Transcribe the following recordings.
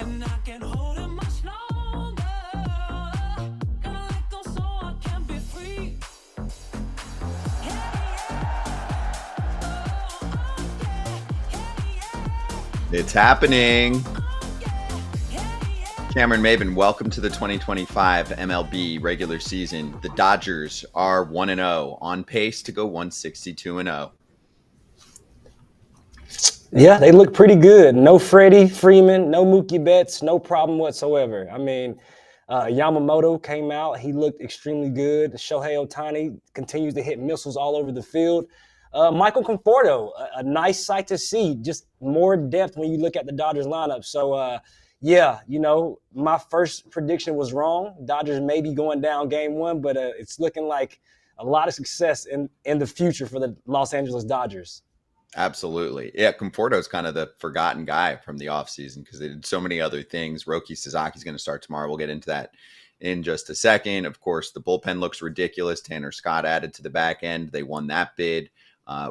And I can't hold it much longer. Gonna let go so I can be free. It's happening. Cameron Maybin, welcome to the 2025 MLB regular season. The Dodgers are 1-0, on pace to go 162-0. Yeah, they look pretty good. No Freddie Freeman, no Mookie Betts, no problem whatsoever. I mean, Yamamoto came out. He looked extremely good. Shohei Ohtani continues to hit missiles all over the field. Michael Conforto, a nice sight to see. Just more depth when you look at the Dodgers lineup. So, yeah, you know, my first prediction was wrong. Dodgers may be going down game one, but it's looking like a lot of success in the future for the Los Angeles Dodgers. Absolutely. Yeah, Conforto's kind of the forgotten guy from the offseason because they did so many other things. Roki Sasaki's going to start tomorrow. We'll get into that in just a second. Of course, the bullpen looks ridiculous. Tanner Scott added to the back end. They won that bid.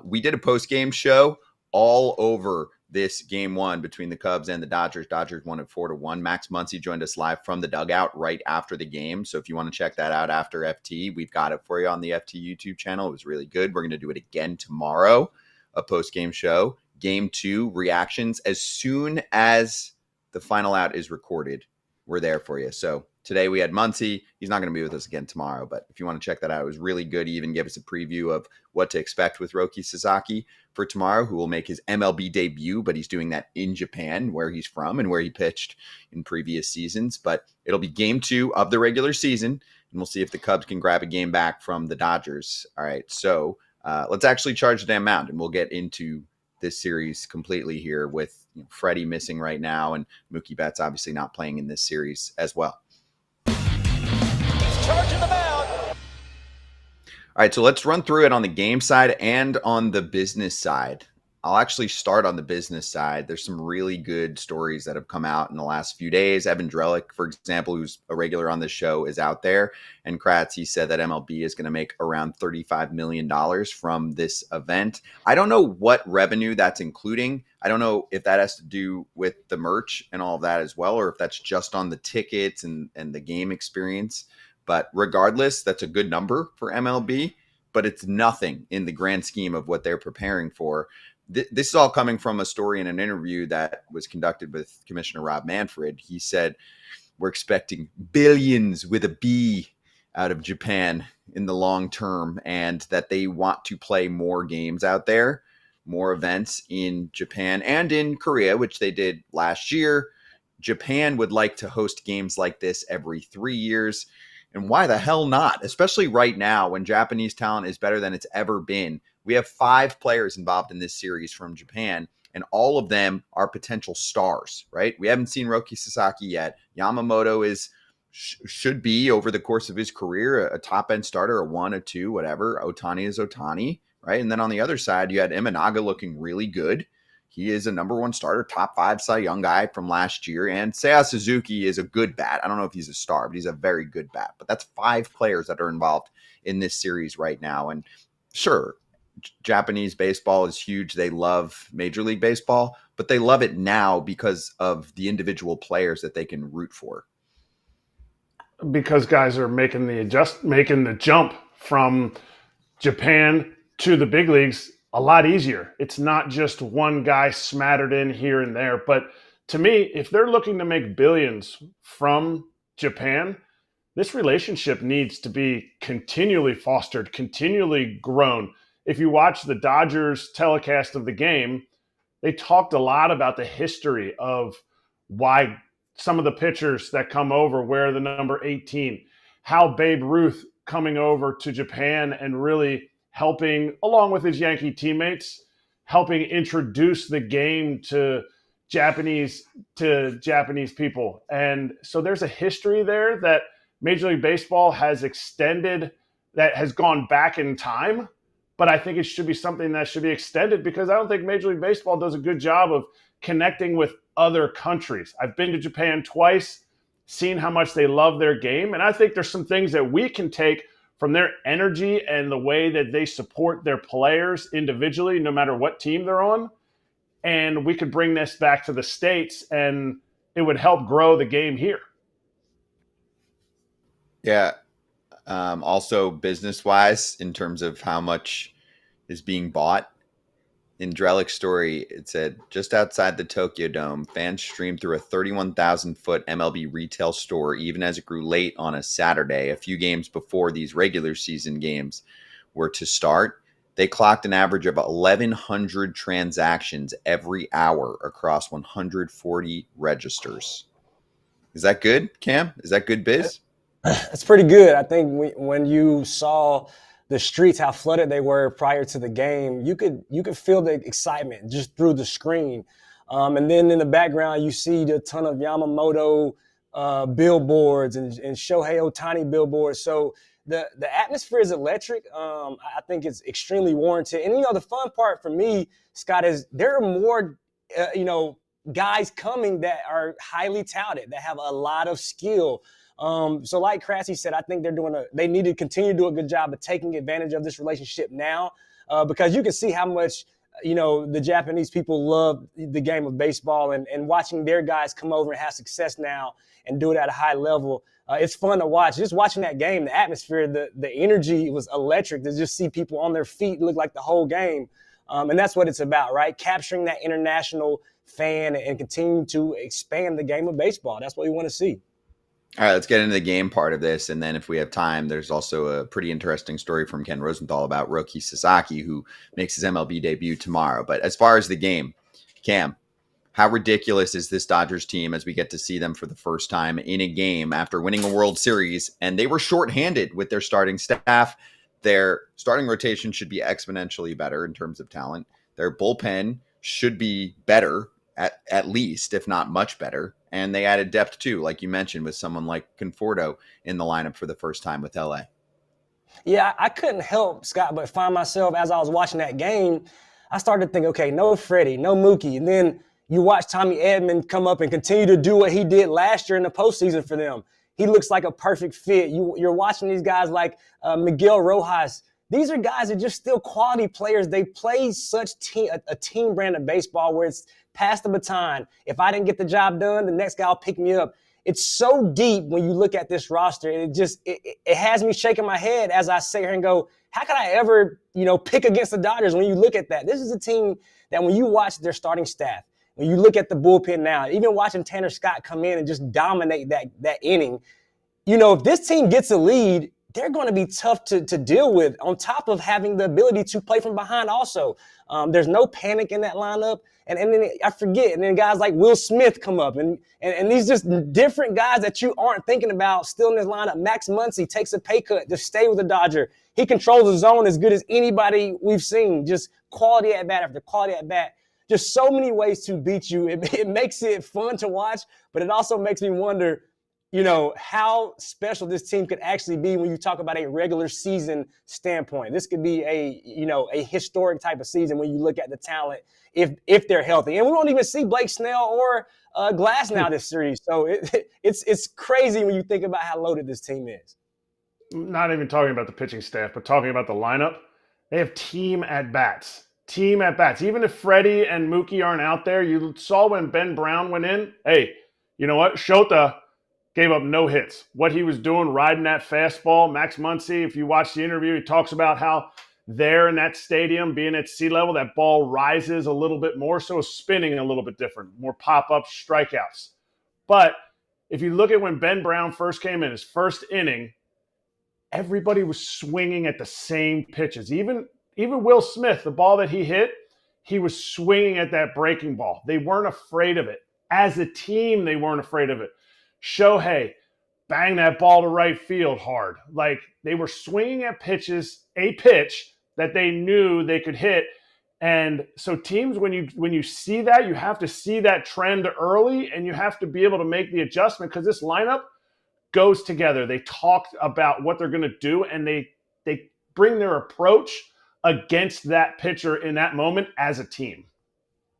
We did a post-game show all over this game one between the Cubs and the Dodgers. Dodgers won at 4-1. Max Muncy joined us live from the dugout right after the game. So if you want to check that out after FT, we've got it for you on the FT YouTube channel. It was really good. We're going to do it again tomorrow. A post-game show, game two reactions. As soon as the final out is recorded, we're there for you. So today we had Muncy. He's not going to be with us again tomorrow, but if you want to check that out, it was really good. He even gave us a preview of what to expect with Roki Sasaki for tomorrow, who will make his MLB debut, but he's doing that in Japan, where he's from and where he pitched in previous seasons. But it'll be game two of the regular season, and we'll see if the Cubs can grab a game back from the Dodgers. All right, so let's actually charge the damn mound, and we'll get into this series completely here with Freddie missing right now and Mookie Betts obviously not playing in this series as well. He's charging the mound. All right, so let's run through it on the game side and on the business side. I'll actually start on the business side. There's some really good stories that have come out in the last few days. Evan Drellick, for example, who's a regular on this show, is out there. And Kratz, he said that MLB is going to make around $35 million from this event. I don't know what revenue that's including. I don't know if that has to do with the merch and all of that as well, or if that's just on the tickets and the game experience. But regardless, that's a good number for MLB, but it's nothing in the grand scheme of what they're preparing for. This is all coming from a story in an interview that was conducted with Commissioner Rob Manfred. He said, we're expecting billions with a B out of Japan in the long term, and that they want to play more games out there, more events in Japan and in Korea, which they did last year. Japan would like to host games like this every 3 years. And why the hell not? Especially right now when Japanese talent is better than it's ever been. We have 5 players involved in this series from Japan, and all of them are potential stars, right? We haven't seen Roki Sasaki yet. Yamamoto should be, over the course of his career, a top-end starter, a 1, a 2, whatever. Ohtani is Ohtani, right? And then on the other side, you had Imanaga looking really good. He is a number 1 starter, top 5 Cy Young guy from last year. And Seiya Suzuki is a good bat. I don't know if he's a star, but he's a very good bat. But that's 5 players that are involved in this series right now. And sure, Japanese baseball is huge. They love Major League Baseball, but they love it now because of the individual players that they can root for. Because guys are making the jump from Japan to the big leagues a lot easier. It's not just one guy smattered in here and there. But to me, if they're looking to make billions from Japan, this relationship needs to be continually fostered, continually grown. If you watch the Dodgers telecast of the game, they talked a lot about the history of why some of the pitchers that come over wear the number 18, how Babe Ruth coming over to Japan and really helping, along with his Yankee teammates, helping introduce the game to Japanese people. And so there's a history there that Major League Baseball has extended, that has gone back in time. But I think it should be something that should be extended, because I don't think Major League Baseball does a good job of connecting with other countries. I've been to Japan twice, seen how much they love their game. And I think there's some things that we can take from their energy and the way that they support their players individually, no matter what team they're on, and we could bring this back to the States, and it would help grow the game here. Yeah. Also, business wise, in terms of how much is being bought. In Drelic's story, it said just outside the Tokyo Dome, fans streamed through a 31,000-foot MLB retail store even as it grew late on a Saturday, a few games before these regular season games were to start. They clocked an average of 1,100 transactions every hour across 140 registers. Is that good, Cam? Is that good biz? It's pretty good. I think when you saw the streets, how flooded they were prior to the game, you could feel the excitement just through the screen. And then in the background, you see a ton of Yamamoto billboards and Shohei Ohtani billboards. So the atmosphere is electric. I think it's extremely warranted. And, the fun part for me, Scott, is there are more, guys coming that are highly touted, that have a lot of skill. So like Kratz said, I think they need to continue to do a good job of taking advantage of this relationship now, because you can see how much, the Japanese people love the game of baseball, and watching their guys come over and have success now and do it at a high level. It's fun to watch. Just watching that game, the atmosphere, the energy was electric to just see people on their feet, look like the whole game. And that's what it's about, right? Capturing that international fan and continuing to expand the game of baseball. That's what we want to see. All right, let's get into the game part of this. And then if we have time, there's also a pretty interesting story from Ken Rosenthal about Roki Sasaki, who makes his MLB debut tomorrow. But as far as the game, Cam, how ridiculous is this Dodgers team as we get to see them for the first time in a game after winning a World Series? And they were shorthanded with their starting staff. Their starting rotation should be exponentially better in terms of talent. Their bullpen should be better, at least, if not much better. And they added depth too, like you mentioned, with someone like Conforto in the lineup for the first time with LA. Yeah, I couldn't help, Scott, but find myself as I was watching that game, I started to think, okay, no Freddie, no Mookie. And then you watch Tommy Edman come up and continue to do what he did last year in the postseason for them. He looks like a perfect fit. You're watching these guys like Miguel Rojas. These are guys that are just still quality players. They play such a team brand of baseball where it's pass the baton. If I didn't get the job done, the next guy will pick me up. It's so deep when you look at this roster. It has me shaking my head as I sit here and go, how can I ever, pick against the Dodgers when you look at that? This is a team that when you watch their starting staff, when you look at the bullpen now, even watching Tanner Scott come in and just dominate that inning, if this team gets a lead, they're going to be tough to deal with, on top of having the ability to play from behind also. There's no panic in that lineup. And then I forget, and then guys like Will Smith come up, and these just different guys that you aren't thinking about still in this lineup. Max Muncy takes a pay cut to stay with the Dodger. He controls the zone as good as anybody we've seen. Just quality at bat after quality at bat. Just so many ways to beat you. It makes it fun to watch, but it also makes me wonder, how special this team could actually be when you talk about a regular season standpoint. This could be a historic type of season when you look at the talent if they're healthy. And we won't even see Blake Snell or Glass now this series. So it's crazy when you think about how loaded this team is. Not even talking about the pitching staff, but talking about the lineup. They have team at-bats. Team at-bats. Even if Freddie and Mookie aren't out there, you saw when Ben Braun went in, hey, you know what? Shota gave up no hits. What he was doing, riding that fastball. Max Muncy, if you watch the interview, he talks about how there in that stadium, being at sea level, that ball rises a little bit more, so it's spinning a little bit different, more pop-up strikeouts. But if you look at when Ben Braun first came in, his first inning, everybody was swinging at the same pitches. Even Will Smith, the ball that he hit, he was swinging at that breaking ball. They weren't afraid of it. As a team, they weren't afraid of it. Shohei, bang that ball to right field hard. Like, they were swinging at pitches, a pitch that they knew they could hit. And so teams, when you see that, you have to see that trend early, and you have to be able to make the adjustment, because this lineup goes together. They talk about what they're going to do, and they bring their approach against that pitcher in that moment as a team.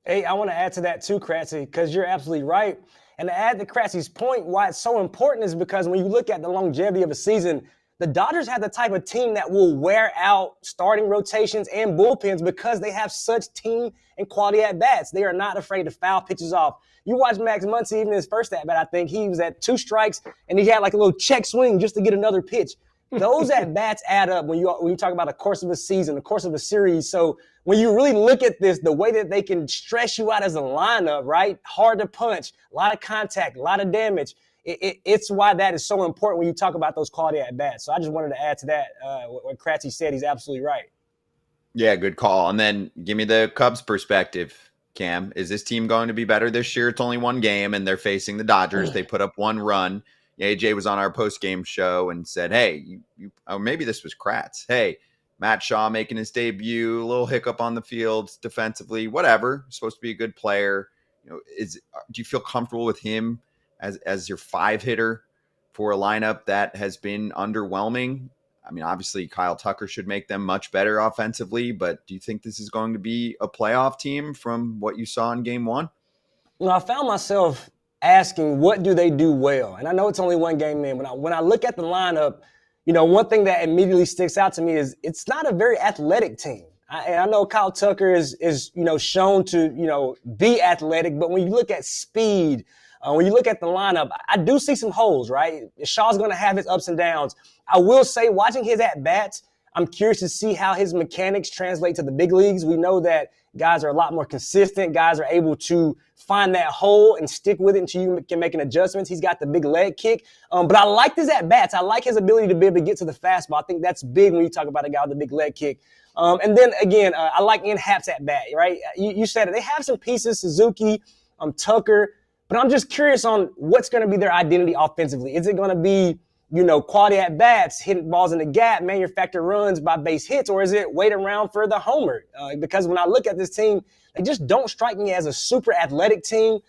Hey, I want to add to that too, Kratzy, because you're absolutely right. And to add to Kratzy's point, why it's so important is because when you look at the longevity of a season, The Dodgers have the type of team that will wear out starting rotations and bullpens because they have such team and quality at-bats. They are not afraid to foul pitches off. You watch Max Muncy, even his first at-bat, I think he was at 2 strikes, and he had like a little check swing just to get another pitch. Those at-bats add up when you talk about the course of a season, the course of a series. So when you really look at this, the way that they can stress you out as a lineup, right? Hard to punch, a lot of contact, a lot of damage. It's why that is so important when you talk about those quality at-bats. So I just wanted to add to that what Kratz said. He's absolutely right. Yeah, good call. And then give me the Cubs perspective, Cam. Is this team going to be better this year? It's only one game, and they're facing the Dodgers. They put up one run. AJ was on our post-game show and said, hey, or maybe this was Kratz. Hey, Matt Shaw making his debut, a little hiccup on the field defensively, whatever. Supposed to be a good player. Do you feel comfortable with him as your 5-hitter for a lineup that has been underwhelming? I mean, obviously Kyle Tucker should make them much better offensively, but do you think this is going to be a playoff team from what you saw in game 1? I found myself asking, what do they do well? And I know it's only one game in. When I look at the lineup, one thing that immediately sticks out to me is it's not a very athletic team. I know Kyle Tucker is shown to, be athletic, but when you look at speed, when you look at the lineup, I do see some holes, right? Shaw's going to have his ups and downs. I will say, watching his at-bats, I'm curious to see how his mechanics translate to the big leagues. We know that guys are a lot more consistent. Guys are able to find that hole and stick with it until you can make an adjustments. He's got the big leg kick. But I like his at-bats. I like his ability to be able to get to the fastball. I think that's big when you talk about a guy with a big leg kick. And then, again, I like Ian Happ's at-bat, right? You said it. They have some pieces, Suzuki, Tucker. But I'm just curious on what's going to be their identity offensively. Is it going to be, quality at-bats, hitting balls in the gap, manufacture runs by base hits, or is it wait around for the homer? Because when I look at this team, they just don't strike me as a super athletic team.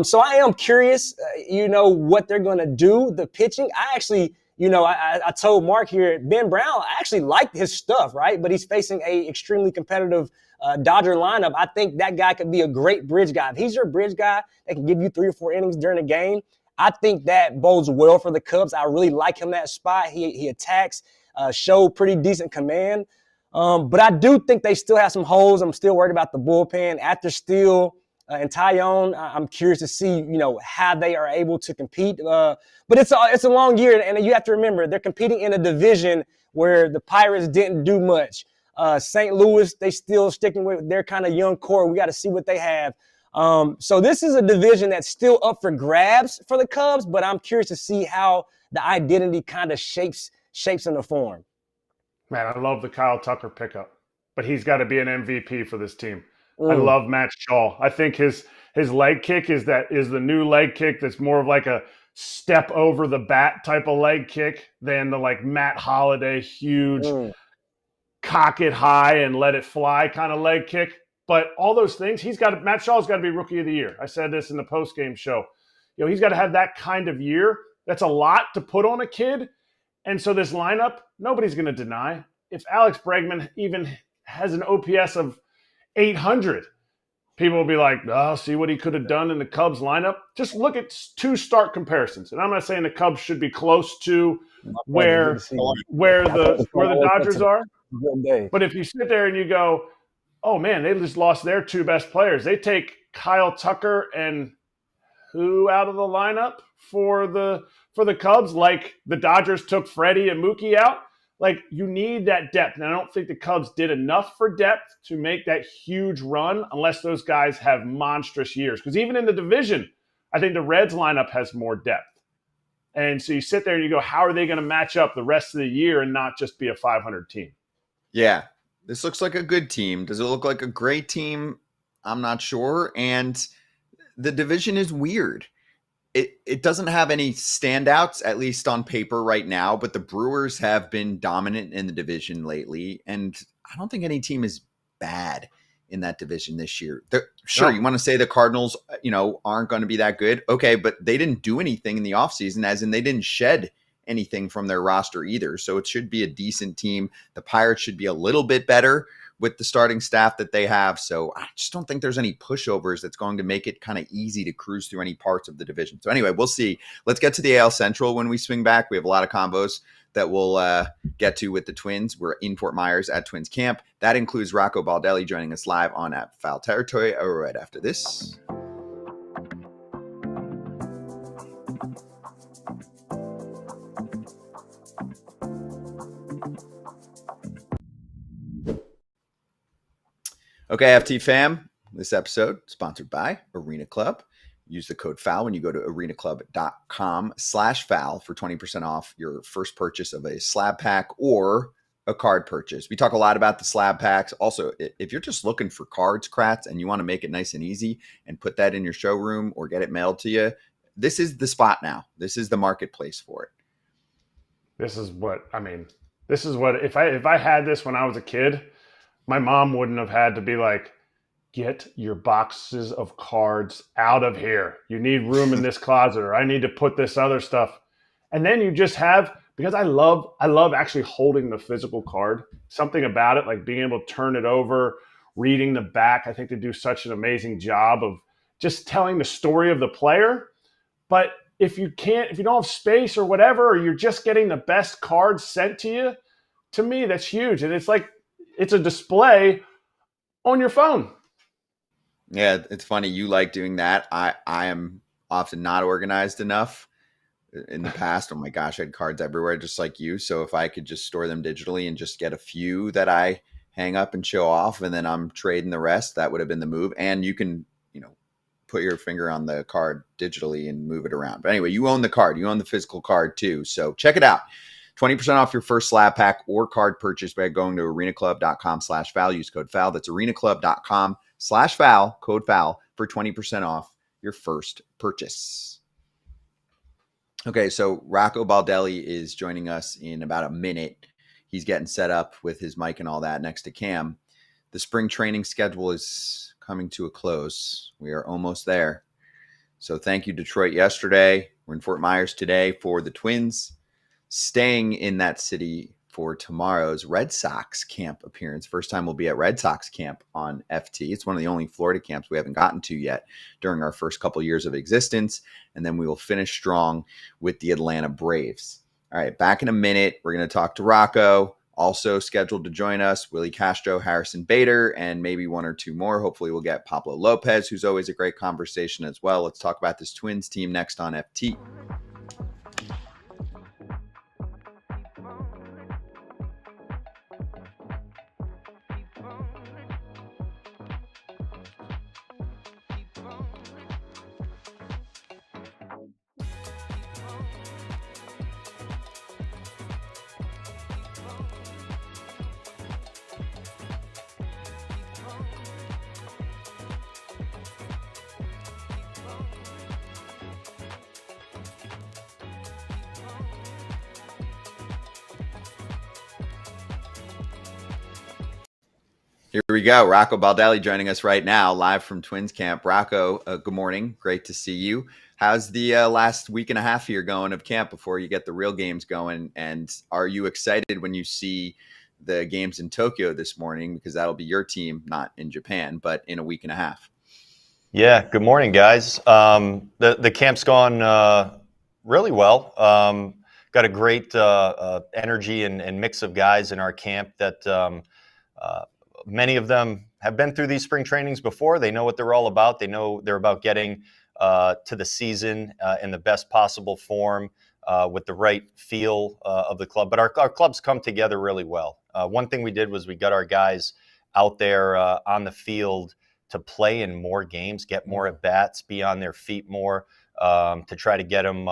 So I am curious, what they're going to do. The pitching, I actually, I told Mark here, Ben Brown, I actually liked his stuff, right? But he's facing a extremely competitive Dodger lineup. I think that guy could be a great bridge guy. If he's your bridge guy that can give you 3 or 4 innings during a game, I think that bodes well for the Cubs. I really like him that spot. He attacks, showed pretty decent command. But I do think they still have some holes. I'm still worried about the bullpen. After Steele and Tyone, I'm curious to see, how they are able to compete. But it's a long year, and you have to remember, they're competing in a division where the Pirates didn't do much. St. Louis, they still sticking with their kind of young core. We got to see what they have. So this is a division that's still up for grabs for the Cubs, but I'm curious to see how the identity kind of shapes in the form. Man, I love the Kyle Tucker pickup, but he's got to be an MVP for this team. I love Matt Shaw. I think his leg kick is the new leg kick that's more of like a step over the bat type of leg kick than the like Matt Holliday huge cock it high and let it fly kind of leg kick. But all those things, Matt Shaw's got to be Rookie of the Year. I said this in the post-game show. He's got to have that kind of year. That's a lot to put on a kid. And so this lineup, nobody's going to deny. If Alex Bregman even has an OPS of 800, people will be like, oh, see what he could have done in the Cubs lineup. Just look at 2 start comparisons. And I'm not saying the Cubs should be close to where the Dodgers are. But if you sit there and you go, oh, man, they just lost their 2 best players. They take Kyle Tucker and who out of the lineup for the Cubs, like the Dodgers took Freddie and Mookie out. Like, you need that depth. And I don't think the Cubs did enough for depth to make that huge run unless those guys have monstrous years. Because even in the division, I think the Reds lineup has more depth. And so you sit there and you go, how are they going to match up the rest of the year and not just be a 500 team? Yeah. This looks like a good team. Does it look like a great team? I'm not sure. And the division is weird. It doesn't have any standouts, at least on paper right now, but the Brewers have been dominant in the division lately. And I don't think any team is bad in that division this year. Sure, you want to say the Cardinals, aren't going to be that good. Okay, but they didn't do anything in the offseason, as in they didn't shed anything from their roster either. So it should be a decent team. The Pirates should be a little bit better with the starting staff that they have. So I just don't think there's any pushovers that's going to make it kind of easy to cruise through any parts of the division. So anyway, we'll see. Let's get to the AL Central when we swing back. We have a lot of combos that we'll get to with the Twins. We're in Fort Myers at Twins camp. That includes Rocco Baldelli joining us live on At Foul Territory right after this. Okay, FT fam, this episode sponsored by Arena Club. Use the code FOUL when you go to arenaclub.com/foul for 20% off your first purchase of a slab pack or a card purchase. We talk a lot about the slab packs. Also, if you're just looking for cards, Kratz, and you want to make it nice and easy and put that in your showroom or get it mailed to you, this is the spot now. This is the marketplace for it. This is what if I had this when I was a kid, my mom wouldn't have had to be like, get your boxes of cards out of here. You need room in this closet, or I need to put this other stuff. And then you just have, because I love actually holding the physical card. Something about it, like being able to turn it over, reading the back. I think they do such an amazing job of just telling the story of the player. But if you don't have space or whatever, or you're just getting the best cards sent to you, to me, that's huge. And it's like, it's a display on your phone. Yeah, it's funny. You like doing that. I am often not organized enough in the past. Oh my gosh, I had cards everywhere just like you. So if I could just store them digitally and just get a few that I hang up and show off, and then I'm trading the rest, that would have been the move. And you can, put your finger on the card digitally and move it around. But anyway, you own the card. You own the physical card too. So check it out. 20% off your first slab pack or card purchase by going to arenaclub.com/foul. Use code FOUL. That's arenaclub.com/foul, code FOUL, for 20% off your first purchase. Okay, so Rocco Baldelli is joining us in about a minute. He's getting set up with his mic and all that next to Cam. The spring training schedule is coming to a close. We are almost there. So thank you, Detroit, yesterday. We're in Fort Myers today for the Twins. Staying in that city for tomorrow's Red Sox camp appearance. First time we'll be at Red Sox camp on FT. It's one of the only Florida camps we haven't gotten to yet during our first couple years of existence. And then we will finish strong with the Atlanta Braves. All right, back in a minute. We're going to talk to Rocco. Also scheduled to join us, Willi Castro, Harrison Bader, and maybe one or two more. Hopefully we'll get Pablo Lopez, who's always a great conversation as well. Let's talk about this Twins team next on FT. Here we go. Rocco Baldelli joining us right now, live from Twins camp. Rocco, good morning. Great to see you. How's the last week and a half here going of camp before you get the real games going? And are you excited when you see the games in Tokyo this morning? Because that'll be your team, not in Japan, but in a week and a half. Yeah, good morning, guys. The camp's gone really well. Got a great energy and mix of guys in our camp that many of them have been through these spring trainings before. They know what they're all about. They know they're about getting to the season in the best possible form with the right feel of the club. But our clubs come together really well. One thing we did was we got our guys out there on the field to play in more games, get more at-bats, be on their feet more, to try to get them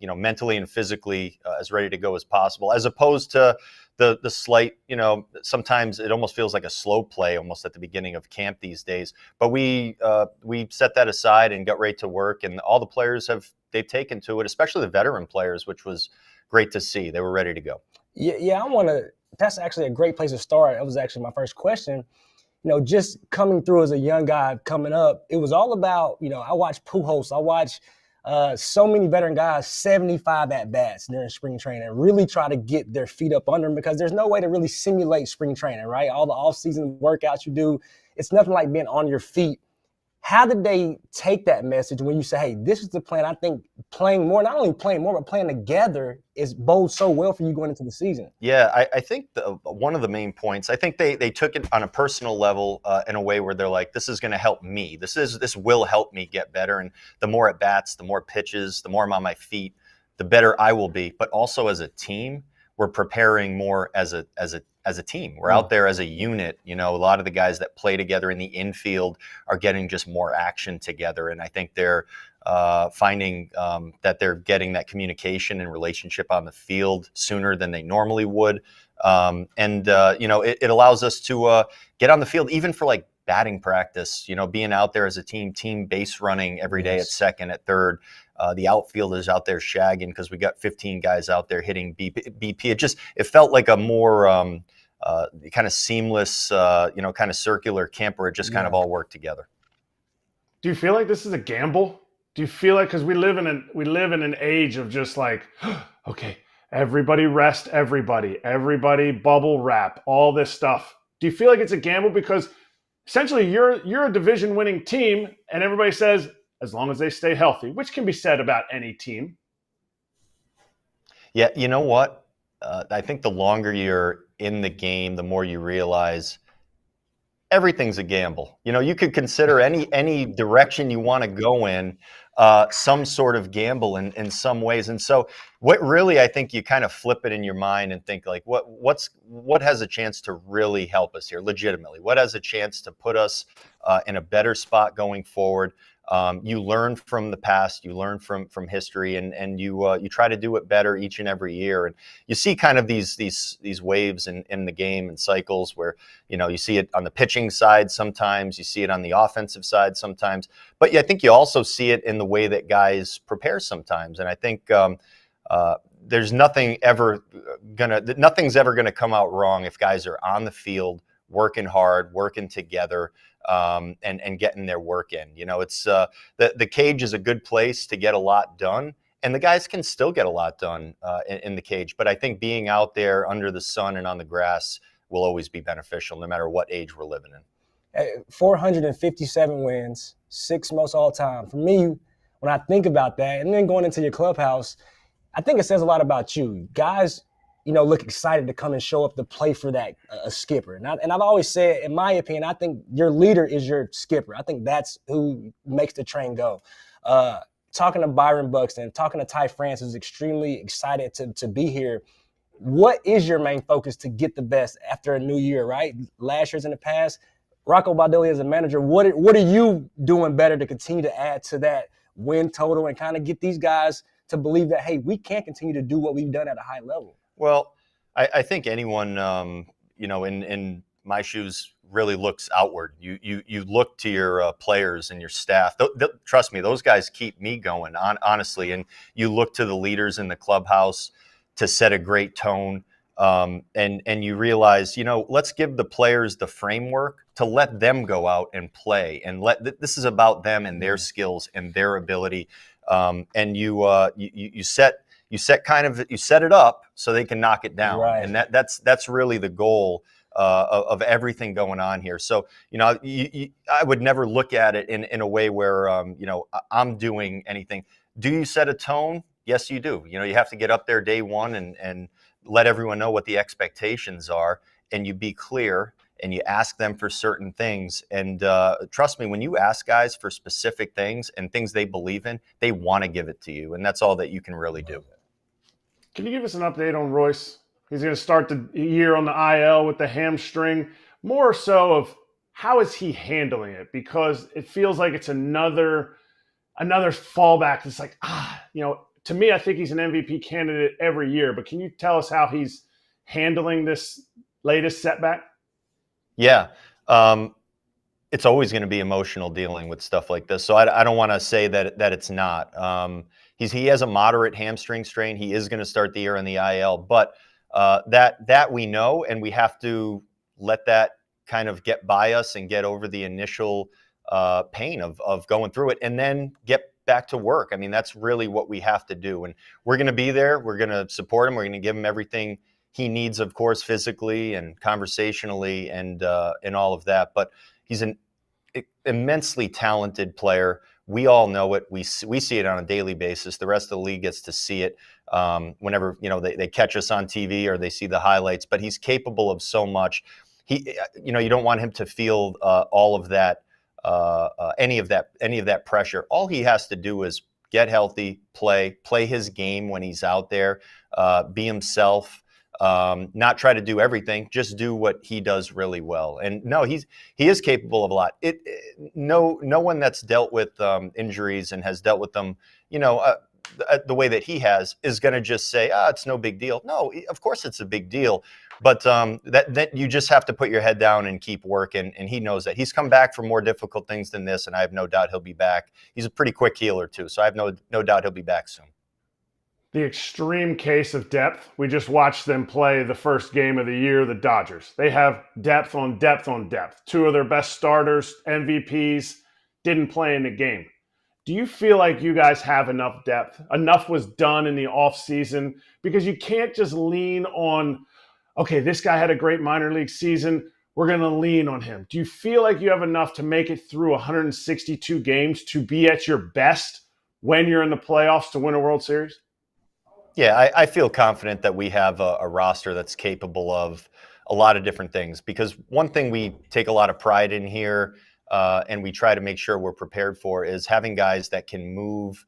mentally and physically as ready to go as possible, as opposed to the slight, sometimes it almost feels like a slow play almost at the beginning of camp these days. But we set that aside and got right to work, and all the players they've taken to it, especially the veteran players, which was great to see. They were ready to go. Yeah, that's actually a great place to start. That was actually my first question. Just coming through as a young guy coming up, it was all about, I watched Pujols, I watched So many veteran guys, 75 at-bats during spring training, really try to get their feet up under them because there's no way to really simulate spring training, right? All the off-season workouts you do, it's nothing like being on your feet. How did they take that message when you say, hey, this is the plan? I think playing more, not only playing more, but playing together bodes so well for you going into the season. Yeah, I think one of the main points, I think they took it on a personal level in a way where they're like, this is going to help me. This will help me get better. And the more at bats, the more pitches, the more I'm on my feet, the better I will be. But also as a team, we're preparing more as a team. We're out there as a unit. A lot of the guys that play together in the infield are getting just more action together. And I think they're finding that they're getting that communication and relationship on the field sooner than they normally would. It allows us to get on the field even for like batting practice, being out there as a team base running every day at second, at third. The outfielders out there shagging because we got 15 guys out there hitting BP. It felt like a more kind of seamless, kind of circular camp where it just kind of all worked together. Do you feel like this is a gamble? Do you feel like, because we live in an age of just like, okay, everybody rest everybody bubble wrap, all this stuff. Do you feel like it's a gamble because essentially you're a division winning team and everybody says as long as they stay healthy, which can be said about any team? Yeah, you know what? I think the longer you're in the game, the more you realize everything's a gamble. You could consider any direction you want to go in some sort of gamble in some ways. And so what really, I think you kind of flip it in your mind and think like, what has a chance to really help us here legitimately? What has a chance to put us in a better spot going forward? You learn from the past, you learn from history, and you try to do it better each and every year. And you see kind of these waves in the game and cycles where you see it on the pitching side sometimes, you see it on the offensive side sometimes, but I think you also see it in the way that guys prepare sometimes. And I think there's nothing's ever gonna come out wrong if guys are on the field working hard, working together. And getting their work in. It's the cage is a good place to get a lot done, and the guys can still get a lot done in the cage. But I think being out there under the sun and on the grass will always be beneficial, no matter what age we're living in. 457 wins, 6th most all time. For me, when I think about that, and then going into your clubhouse, I think it says a lot about you. Guys, look excited to come and show up to play for that skipper. And I've always said, in my opinion, I think your leader is your skipper. I think that's who makes the train go. Talking to Byron Buxton, talking to Ty France, who's extremely excited to be here. What is your main focus to get the best after a new year, right? Last year's in the past. Rocco Baldelli as a manager, what are you doing better to continue to add to that win total and kind of get these guys to believe that, hey, we can continue to do what we've done at a high level? Well, I think anyone, in my shoes really looks outward. You look to your players and your staff. Trust me, those guys keep me going, honestly. And you look to the leaders in the clubhouse to set a great tone. And you realize, let's give the players the framework to let them go out and play. And this is about them and their skills and their ability. And you set it up so they can knock it down. Right. And that's really the goal of everything going on here. So, I would never look at it in a way where, I'm doing anything. Do you set a tone? Yes, you do. You have to get up there day one and let everyone know what the expectations are, and you be clear and you ask them for certain things. And trust me, when you ask guys for specific things and things they believe in, they want to give it to you. And that's all that you can really do. Can you give us an update on Royce? He's going to start the year on the IL with the hamstring. More so of how is he handling it? Because it feels like it's another fallback. It's like, to me, I think he's an MVP candidate every year. But can you tell us how he's handling this latest setback? Yeah. It's always going to be emotional dealing with stuff like this. So I don't want to say that it's not. He has a moderate hamstring strain. He is going to start the year on the IL, but that we know, and we have to let that kind of get by us and get over the initial pain of going through it, and then get back to work. I mean, that's really what we have to do. And we're going to be there. We're going to support him. We're going to give him everything he needs, of course, physically and conversationally and all of that. But he's an immensely talented player. We all know it. We see it on a daily basis. The rest of the league gets to see it whenever they catch us on TV or they see the highlights. But he's capable of so much. You don't want him to feel all of that, any of that pressure. All he has to do is get healthy, play his game when he's out there, be himself. Not try to do everything, just do what he does really well. And no, he is capable of a lot. No one that's dealt with injuries and has dealt with them, the way that he has is going to just say, it's no big deal. No, of course it's a big deal. But that you just have to put your head down and keep working. And he knows that. He's come back from more difficult things than this, and I have no doubt he'll be back. He's a pretty quick healer too, so I have no doubt he'll be back soon. The extreme case of depth. We just watched them play the first game of the year, the Dodgers. They have depth on depth on depth. Two of their best starters, MVPs, didn't play in the game. Do you feel like you guys have enough depth? Enough was done in the offseason? Because you can't just lean on, okay, this guy had a great minor league season, we're going to lean on him. Do you feel like you have enough to make it through 162 games to be at your best when you're in the playoffs to win a World Series? Yeah, I feel confident that we have a roster that's capable of a lot of different things, because one thing we take a lot of pride in here and we try to make sure we're prepared for is having guys that can move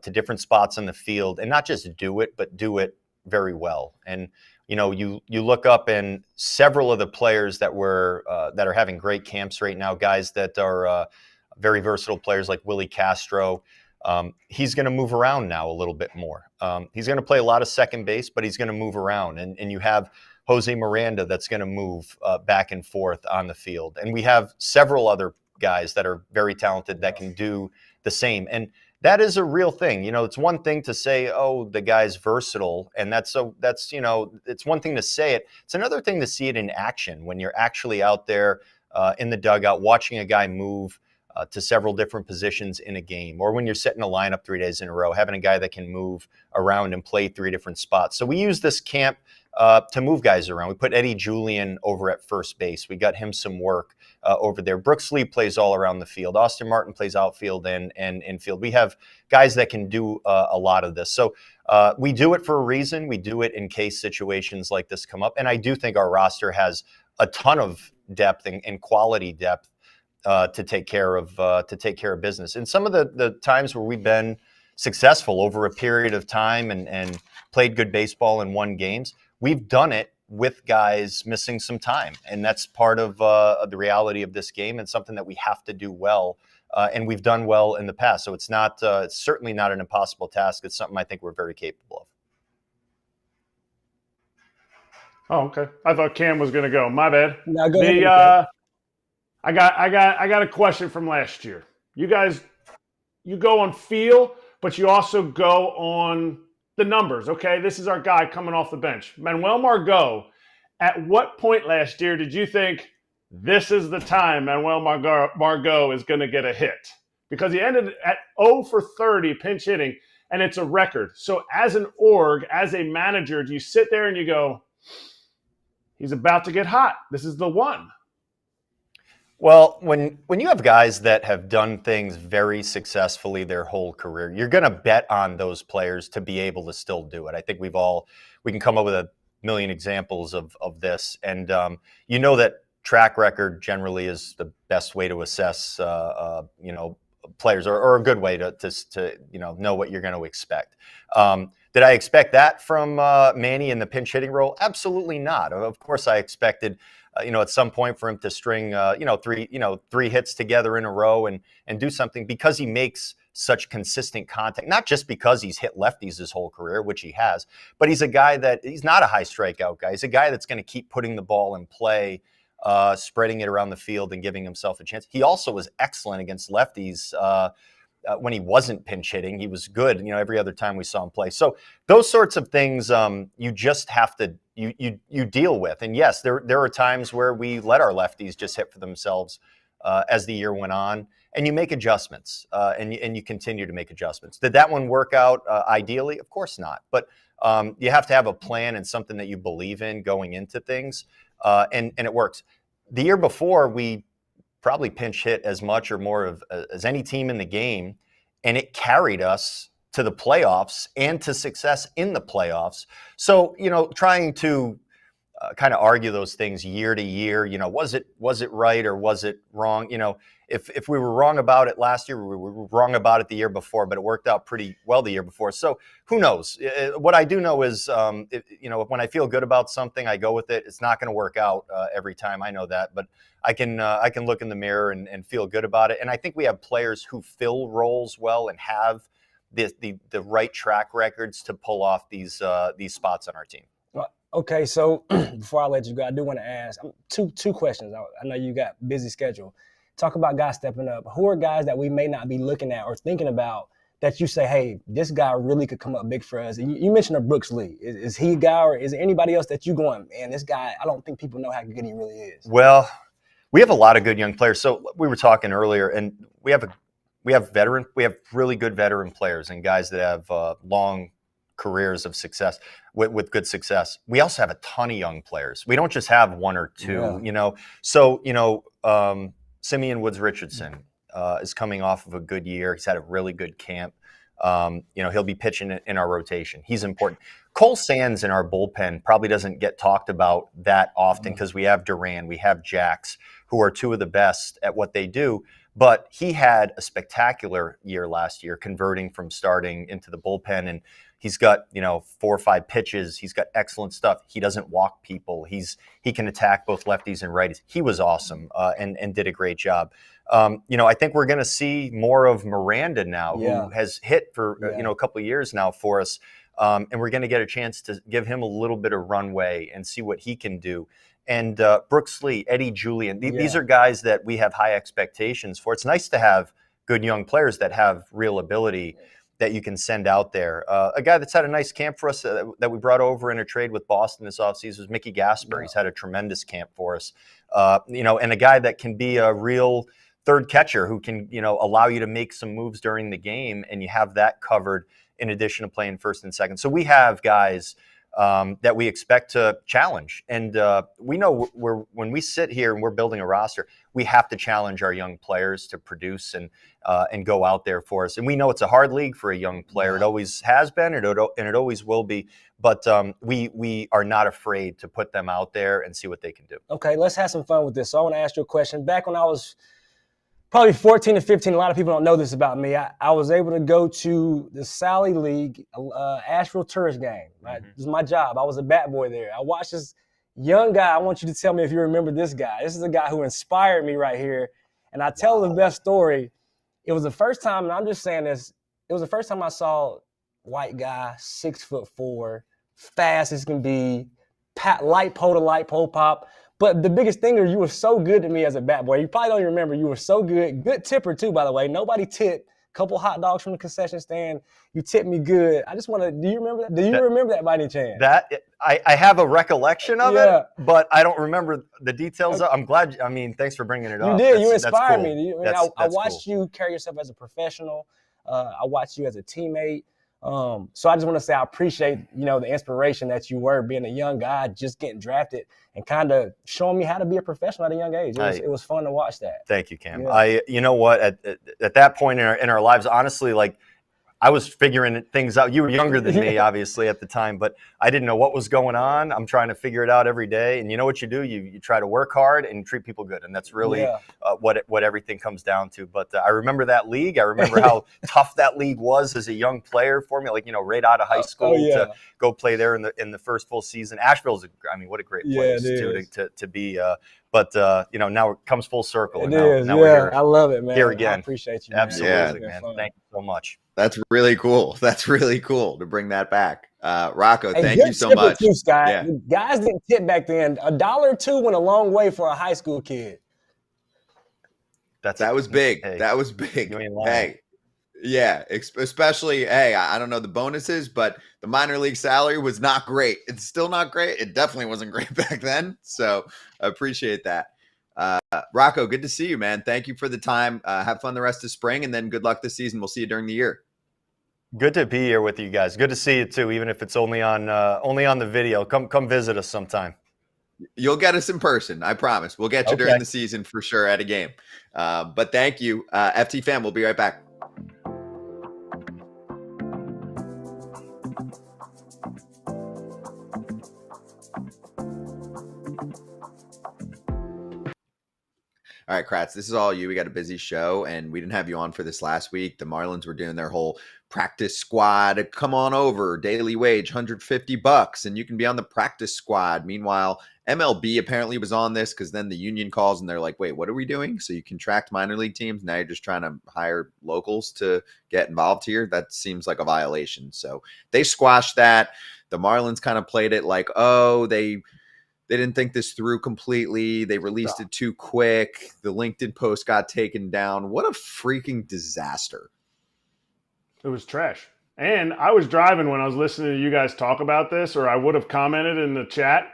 to different spots on the field and not just do it, but do it very well. And, you look up and several of the players that are having great camps right now, guys that are very versatile players like Willi Castro. He's going to move around now a little bit more. He's going to play a lot of second base, but he's going to move around. And you have Jose Miranda that's going to move back and forth on the field. And we have several other guys that are very talented that can do the same. And that is a real thing. It's one thing to say, oh, the guy's versatile. And that's it's one thing to say it. It's another thing to see it in action when you're actually out there in the dugout watching a guy move to several different positions in a game, or when you're setting a lineup 3 days in a row, having a guy that can move around and play 3 different spots. So we use this camp to move guys around. We put Eddie Julian over at first base. We got him some work over there. Brooks Lee plays all around the field. Austin Martin plays outfield and infield. We have guys that can do a lot of this. So we do it for a reason. We do it in case situations like this come up. And I do think our roster has a ton of depth and quality depth to take care of business. And some of the times where we've been successful over a period of time and played good baseball and won games, we've done it with guys missing some time. And that's part of the reality of this game and something that we have to do well. And we've done well in the past. So it's certainly not an impossible task. It's something I think we're very capable of. Oh, okay. I thought Cam was going to go. My bad. No, go ahead. I got a question from last year. You guys, you go on feel, but you also go on the numbers. Okay, this is our guy coming off the bench, Manuel Margot. At what point last year did you think this is the time Manuel Margot is going to get a hit? Because he ended at 0 for 30 pinch hitting, and it's a record. So as an org, as a manager, do you sit there and you go, he's about to get hot. This is the one. Well, when you have guys that have done things very successfully their whole career, you're going to bet on those players to be able to still do it. I think we can come up with a million examples of this. And that track record generally is the best way to assess, players or a good way to know what you're going to expect. Did I expect that from Manny in the pinch hitting role? Absolutely not. Of course, I expected, at some point for him to string, three hits together in a row and do something, because he makes such consistent contact. Not just because he's hit lefties his whole career, which he has, but he's a guy he's not a high strikeout guy. He's a guy that's going to keep putting the ball in play, spreading it around the field and giving himself a chance. He also was excellent against lefties. When he wasn't pinch hitting, he was good, every other time we saw him play. So those sorts of things you just have to, you deal with. And yes, there are times where we let our lefties just hit for themselves as the year went on. and you make adjustments, and you continue to make adjustments. Did that one work out ideally? Of course not. But you have to have a plan and something that you believe in going into things, and it works. The year before, we probably pinch hit as much or more as any team in the game, and it carried us to the playoffs and to success in the playoffs. So, trying to kind of argue those things year to year, was it right or was it wrong? If we were wrong about it last year, we were wrong about it the year before, but it worked out pretty well the year before. So who knows? What I do know is, when I feel good about something, I go with it. It's not going to work out every time. I know that, but I can look in the mirror and feel good about it. And I think we have players who fill roles well and have the right track records to pull off these spots on our team. Okay, so before I let you go, I do want to ask two questions. I know you got a busy schedule. Talk about guys stepping up. Who are guys that we may not be looking at or thinking about that you say, hey, this guy really could come up big for us? And you mentioned Brooks Lee. Is he a guy, or is there anybody else that you going, man, this guy, I don't think people know how good he really is? Well, we have a lot of good young players. So we were talking earlier, and we have really good veteran players and guys that have long careers of success with good success. We also have a ton of young players. We don't just have one or two, So, Simeon Woods Richardson is coming off of a good year. He's had a really good camp. He'll be pitching in our rotation. He's important. Cole Sands in our bullpen probably doesn't get talked about that often because we have Duran, we have Jax, who are two of the best at what they do. But he had a spectacular year last year, converting from starting into the bullpen, and he's got 4 or 5 pitches. He's got excellent stuff. He doesn't walk people. He can attack both lefties and righties. He was awesome and did a great job. I think we're going to see more of Miranda now, who has hit for a couple of years now for us, and we're going to get a chance to give him a little bit of runway and see what he can do. And Brooks Lee, Eddie Julian, these are guys that we have high expectations for. It's nice to have good young players that have real ability that you can send out there. A guy that's had a nice camp for us that we brought over in a trade with Boston this offseason was Mickey Gasper. He's had a tremendous camp for us. And a guy that can be a real third catcher who can, allow you to make some moves during the game, and you have that covered in addition to playing first and second. So we have guys that we expect to challenge. And we know when we sit here and we're building a roster, we have to challenge our young players to produce and go out there for us. And we know it's a hard league for a young player. It always has been, and it always will be. But we are not afraid to put them out there and see what they can do. Okay, let's have some fun with this. So I want to ask you a question. Back when I was probably 14 or 15, a lot of people don't know this about me. I was able to go to the Sally League Asheville Tourist game. Right? This is my job. I was a bat boy there. I watched this young guy. I want you to tell me if you remember this guy. This is a guy who inspired me right here. And I tell the best story. It was the first time, and I'm just saying this, it was the first time I saw white guy, 6'4", fast as can be, light pole to light pole pop. But the biggest thing is you were so good to me as a bat boy. You probably don't even remember. You were so good. Good tipper, too, by the way. Nobody tipped. Couple hot dogs from the concession stand. You tipped me good. I just want to, do you remember that? Do you remember that by any chance? I have a recollection of it, but I don't remember the details. I'm glad. Thanks for bringing it up. You did. You inspired me. I watched you carry yourself as a professional. I watched you as a teammate. So I just want to say I appreciate, the inspiration that you were being a young guy, just getting drafted and kind of showing me how to be a professional at a young age. It was fun to watch that. Thank you, Cam. Yeah. You know what? At that point in our lives, honestly, I was figuring things out. You were younger than me, obviously, at the time, but I didn't know what was going on. I'm trying to figure it out every day. And you know what you do? You try to work hard and treat people good. And that's really what everything comes down to. But I remember that league. I remember how tough that league was as a young player for me, right out of high school to go play there in the first full season. Asheville's, what a great place to be. But now it comes full circle. Now we're here, I love it, man. Here again. I appreciate you, man. Absolutely, man. Thank you so much. That's really cool. That's really cool to bring that back. Rocco, thank you so much. Too, Scott. Yeah. Guys didn't tip back then. $1 or $2 went a long way for a high school kid. That was big. That was big. Hey, yeah, especially, I don't know the bonuses, but the minor league salary was not great. It's still not great. It definitely wasn't great back then. So I appreciate that. Rocco, good to see you, man. Thank you for the time. Have fun the rest of spring, and then good luck this season. We'll see you during the year. Good to be here with you guys. Good to see you too, even if it's only on the video. Come visit us sometime. You'll get us in person, I promise. We'll get you during the season for sure at a game. But thank you, FT fam. We'll be right back. All right, Kratz, this is all you. We got a busy show, and we didn't have you on for this last week. The Marlins were doing their whole practice squad. Come on over, daily wage, $150, and you can be on the practice squad. Meanwhile, MLB apparently was on this because then the union calls, and they're like, wait, what are we doing? So you contract minor league teams. Now you're just trying to hire locals to get involved here. That seems like a violation. So they squashed that. The Marlins kind of played it like, oh, they didn't think this through completely. They released it too quick. The LinkedIn post got taken down. What a freaking disaster. It was trash. And I was driving when I was listening to you guys talk about this, or I would have commented in the chat.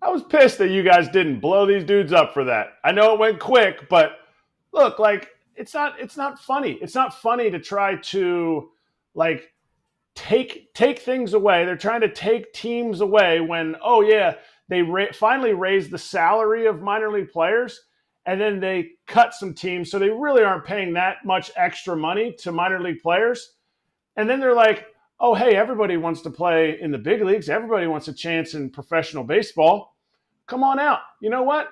I was pissed that you guys didn't blow these dudes up for that. I know it went quick, but look, like it's not funny. It's not funny to try to like take things away. They're trying to take teams away when, oh yeah, they finally raised the salary of minor league players, and then they cut some teams, so they really aren't paying that much extra money to minor league players. And then they're like, oh, hey, everybody wants to play in the big leagues. Everybody wants a chance in professional baseball. Come on out. You know what?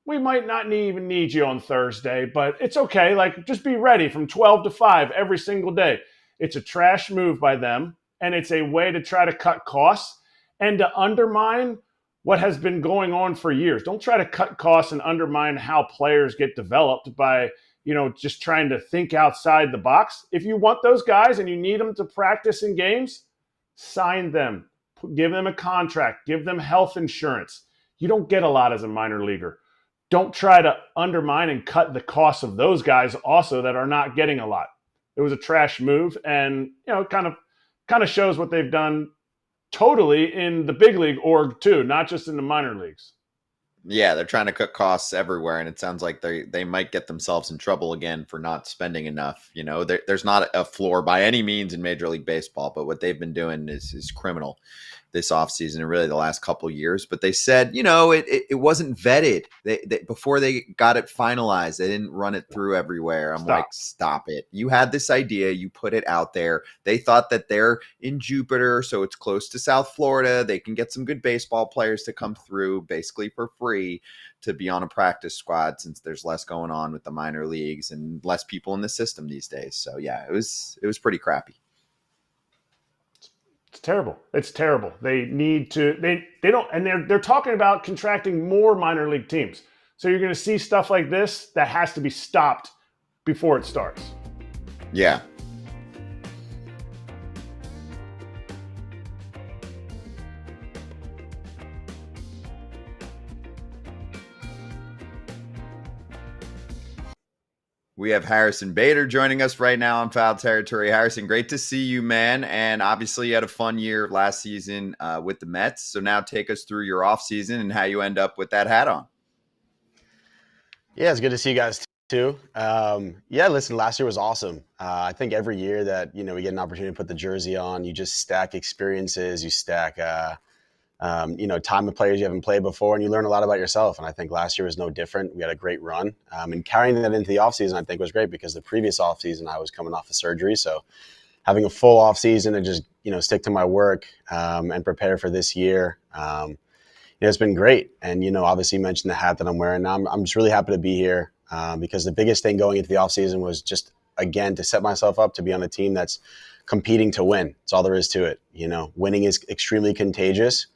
We might not even need you on Thursday, but it's okay. Like, just be ready from 12 to 5 every single day. It's a trash move by them, and it's a way to try to cut costs and to undermine what has been going on for years. Don't try to cut costs and undermine how players get developed by, just trying to think outside the box. If you want those guys and you need them to practice in games, sign them. Give them a contract. Give them health insurance. You don't get a lot as a minor leaguer. Don't try to undermine and cut the costs of those guys also that are not getting a lot. It was a trash move, and kind of shows what they've done totally in the big league org too, not just in the minor leagues. Yeah, they're trying to cut costs everywhere, and it sounds like they might get themselves in trouble again for not spending enough. There's not a floor by any means in Major League Baseball, but what they've been doing is criminal this offseason and really the last couple of years. But they said, it wasn't vetted. They before they got it finalized, they didn't run it through everywhere. Stop it. You had this idea, you put it out there. They thought that they're in Jupiter, so it's close to South Florida. They can get some good baseball players to come through basically for free to be on a practice squad, since there's less going on with the minor leagues and less people in the system these days. So yeah, it was pretty crappy. It's terrible. It's terrible. They need to, they don't, and they're talking about contracting more minor league teams. So you're going to see stuff like this that has to be stopped before it starts. Yeah. We have Harrison Bader joining us right now on Foul Territory. Harrison, great to see you, man. And obviously you had a fun year last season with the Mets. So now take us through your offseason and how you end up with that hat on. Yeah, it's good to see you guys too. Listen, last year was awesome. I think every year that, we get an opportunity to put the jersey on, you just stack experiences, you stack time with players you haven't played before, and you learn a lot about yourself. And I think last year was no different. We had a great run. And carrying that into the offseason, I think, was great, because the previous offseason I was coming off of surgery. So having a full offseason and just, stick to my work and prepare for this year, it's been great. And, obviously you mentioned the hat that I'm wearing now. I'm just really happy to be here because the biggest thing going into the offseason was just, again, to set myself up to be on a team that's competing to win. That's all there is to it. Winning is extremely contagious.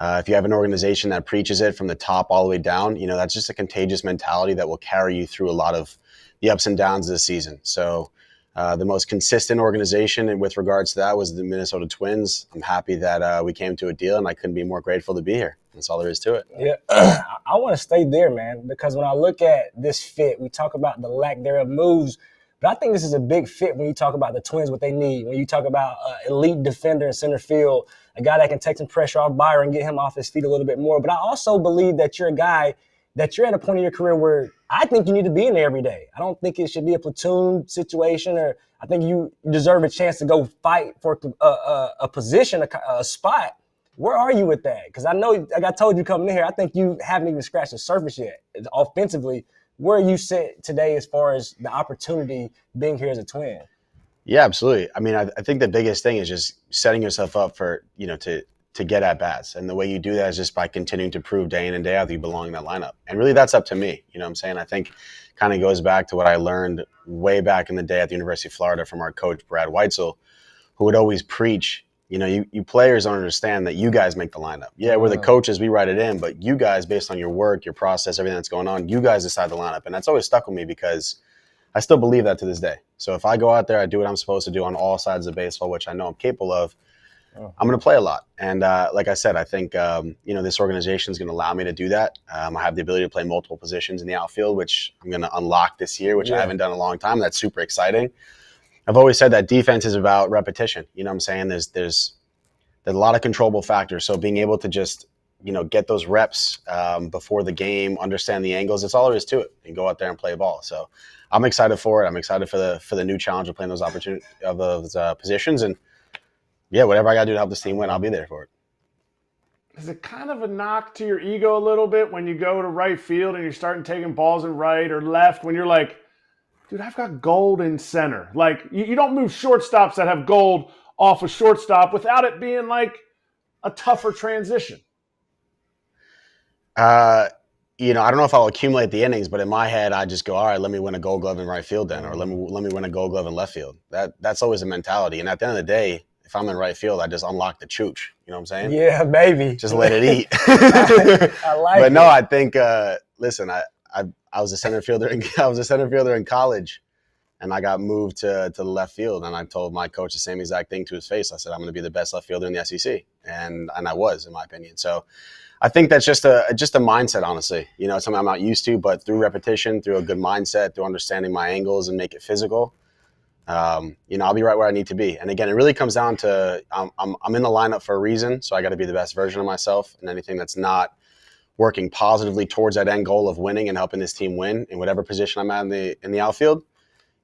If you have an organization that preaches it from the top all the way down, that's just a contagious mentality that will carry you through a lot of the ups and downs of the season. So the most consistent organization with regards to that was the Minnesota Twins. I'm happy that we came to a deal, and I couldn't be more grateful to be here. That's all there is to it. Yeah, I want to stay there, man, because when I look at this fit, we talk about the lack thereof moves, but I think this is a big fit when you talk about the Twins, what they need. When you talk about elite defender in center field, a guy that can take some pressure off Byron and get him off his feet a little bit more. But I also believe that you're a guy that you're at a point in your career where I think you need to be in there every day. I don't think it should be a platoon situation, or I think you deserve a chance to go fight for a position, a spot. Where are you with that? Because I know, like I told you coming in here, I think you haven't even scratched the surface yet. Offensively, where you sit today as far as the opportunity being here as a Twin? Yeah, absolutely. I mean, I think the biggest thing is just setting yourself up for, to get at bats. And the way you do that is just by continuing to prove day in and day out that you belong in that lineup. And really that's up to me. You know what I'm saying? I think kind of goes back to what I learned way back in the day at the University of Florida from our coach, Brad Weitzel, who would always preach, you players don't understand that you guys make the lineup. Yeah, we're the coaches, we write it in, but you guys, based on your work, your process, everything that's going on, you guys decide the lineup. And that's always stuck with me because I still believe that to this day. So if I go out there, I do what I'm supposed to do on all sides of baseball, which I know I'm capable of, I'm going to play a lot. And like I said, I think, this organization is going to allow me to do that. I have the ability to play multiple positions in the outfield, which I'm going to unlock this year, which I haven't done in a long time. That's super exciting. I've always said that defense is about repetition. You know what I'm saying? There's a lot of controllable factors. So being able to just, get those reps before the game, understand the angles, that's all there is to it, and go out there and play ball. So I'm excited for it. I'm excited for the new challenge of playing those opportunities of those positions. And yeah, whatever I got to do to help this team win, I'll be there for it. Is it kind of a knock to your ego a little bit when you go to right field and you're starting taking balls in right or left when you're like, dude, I've got gold in center. Like, you don't move shortstops that have gold off a shortstop without it being like a tougher transition. I don't know if I'll accumulate the innings, but in my head, I just go, all right, let me win a Gold Glove in right field then, or let me win a Gold Glove in left field. That's always a mentality. And at the end of the day, if I'm in right field, I just unlock the chooch. You know what I'm saying? Yeah, maybe. Just let it eat. I like but it. no, I think listen, I was a center fielder in college, and I got moved to the left field, and I told my coach the same exact thing to his face. I said, I'm going to be the best left fielder in the SEC, and I was, in my opinion. So I think that's just a mindset, honestly. It's something I'm not used to, but through repetition, through a good mindset, through understanding my angles and make it physical, I'll be right where I need to be. And again, it really comes down to I'm in the lineup for a reason, so I got to be the best version of myself. And anything that's not working positively towards that end goal of winning and helping this team win in whatever position I'm at in the outfield,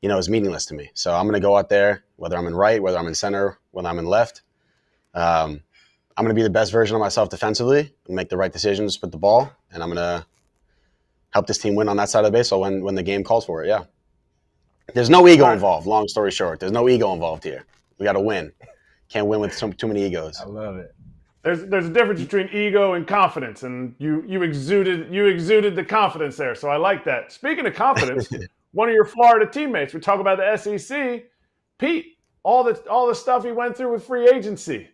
is meaningless to me. So I'm going to go out there, whether I'm in right, whether I'm in center, whether I'm in left. I'm going to be the best version of myself defensively and make the right decisions with the ball, and I'm going to help this team win on that side of the baseball when the game calls for it. Yeah. There's no ego involved. Long story short, there's no ego involved here. We got to win. Can't win with too many egos. I love it. There's a difference between ego and confidence, and you exuded the confidence there. So I like that. Speaking of confidence, one of your Florida teammates, we talk about the SEC, Pete, all the stuff he went through with free agency,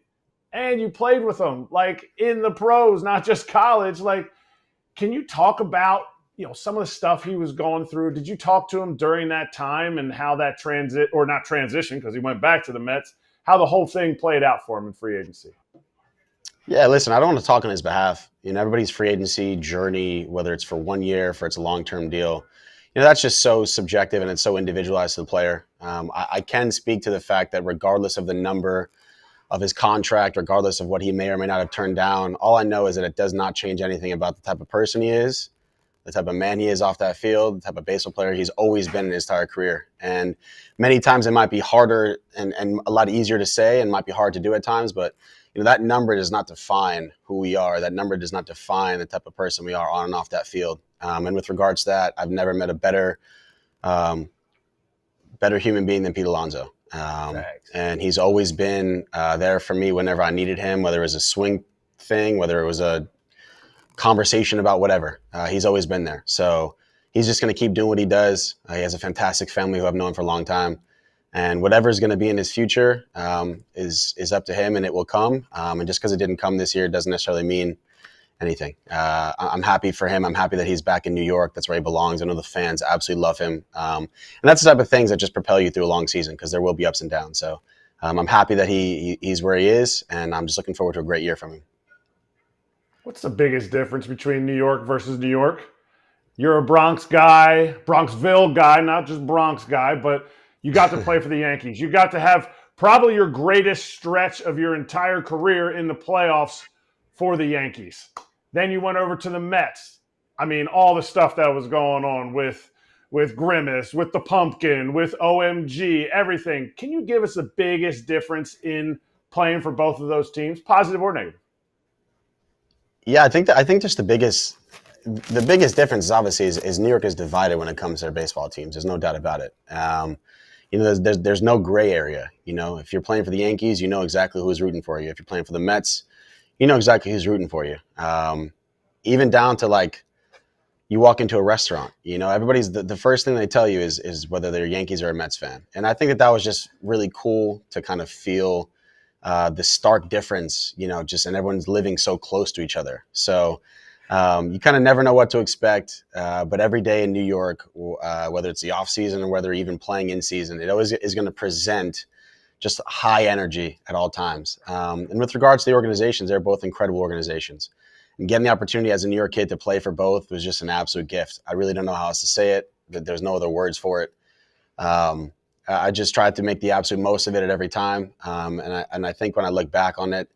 and you played with him like in the pros, not just college. Like, can you talk about some of the stuff he was going through? Did you talk to him during that time and how that transition, because he went back to the Mets, how the whole thing played out for him in free agency? Yeah, listen, I don't want to talk on his behalf. Everybody's free agency journey, whether it's for 1 year, for it's a long-term deal, that's just so subjective and it's so individualized to the player. I can speak to the fact that regardless of the number of his contract, regardless of what he may or may not have turned down, all I know is that it does not change anything about the type of person he is, the type of man he is off that field, the type of baseball player he's always been in his entire career. And many times it might be harder and a lot easier to say and might be hard to do at times, but that number does not define who we are. That number does not define the type of person we are on and off that field. And with regards to that, I've never met a better human being than Pete Alonso. And he's always been there for me whenever I needed him, whether it was a swing thing, whether it was a conversation about whatever. He's always been there. So he's just going to keep doing what he does. He has a fantastic family who I've known for a long time. And whatever is going to be in his future is up to him, and it will come. And just because it didn't come this year doesn't necessarily mean anything. I'm happy for him. I'm happy that he's back in New York. That's where he belongs. I know the fans absolutely love him. And that's the type of things that just propel you through a long season, because there will be ups and downs. So I'm happy that he's where he is, and I'm just looking forward to a great year from him. What's the biggest difference between New York versus New York? You're a Bronx guy, Bronxville guy, not just Bronx guy, but you got to play for the Yankees. You got to have probably your greatest stretch of your entire career in the playoffs for the Yankees. Then you went over to the Mets. I mean, all the stuff that was going on with Grimace, with the Pumpkin, with OMG, everything. Can you give us the biggest difference in playing for both of those teams, positive or negative? Yeah, I think just the biggest difference obviously is New York is divided when it comes to their baseball teams. There's no doubt about it. You know, there's no gray area. You know, if you're playing for the Yankees, you know exactly who's rooting for you. If you're playing for the Mets, you know exactly who's rooting for you. Even down to like, you walk into a restaurant, you know, everybody's the first thing they tell you is whether they're Yankees or a Mets fan. And I think that was just really cool to kind of feel the stark difference, you know, just, and everyone's living so close to each other. So you kind of never know what to expect. But every day in New York, whether it's the off season or whether even playing in season, it always is going to present just high energy at all times. And with regards to the organizations, they're both incredible organizations. And getting the opportunity as a New York kid to play for both was just an absolute gift. I really don't know how else to say it. There's no other words for it. I just tried to make the absolute most of it at every time. And I think when I look back on it,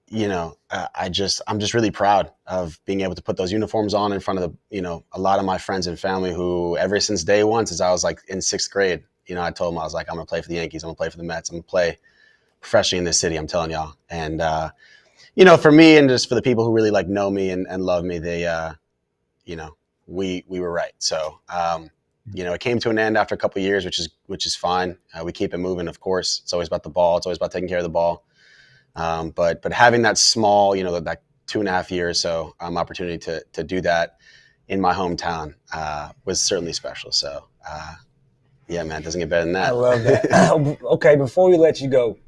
you know, I'm just really proud of being able to put those uniforms on in front of the, you know, a lot of my friends and family who ever since day one, since I was like in 6th grade, you know, I told them, I was like, I'm going to play for the Yankees. I'm going to play for the Mets. I'm going to play professionally in this city. I'm telling y'all. And, you know, for me and just for the people who really like know me and love me, they, you know, we were right. So, you know, it came to an end after a couple of years, which is fine. We keep it moving, of course. It's always about the ball. It's always about taking care of the ball. But having that small, you know, that 2.5 years or so opportunity to do that in my hometown was certainly special. So, yeah, man, it doesn't get better than that. I love that. Okay, before we let you go,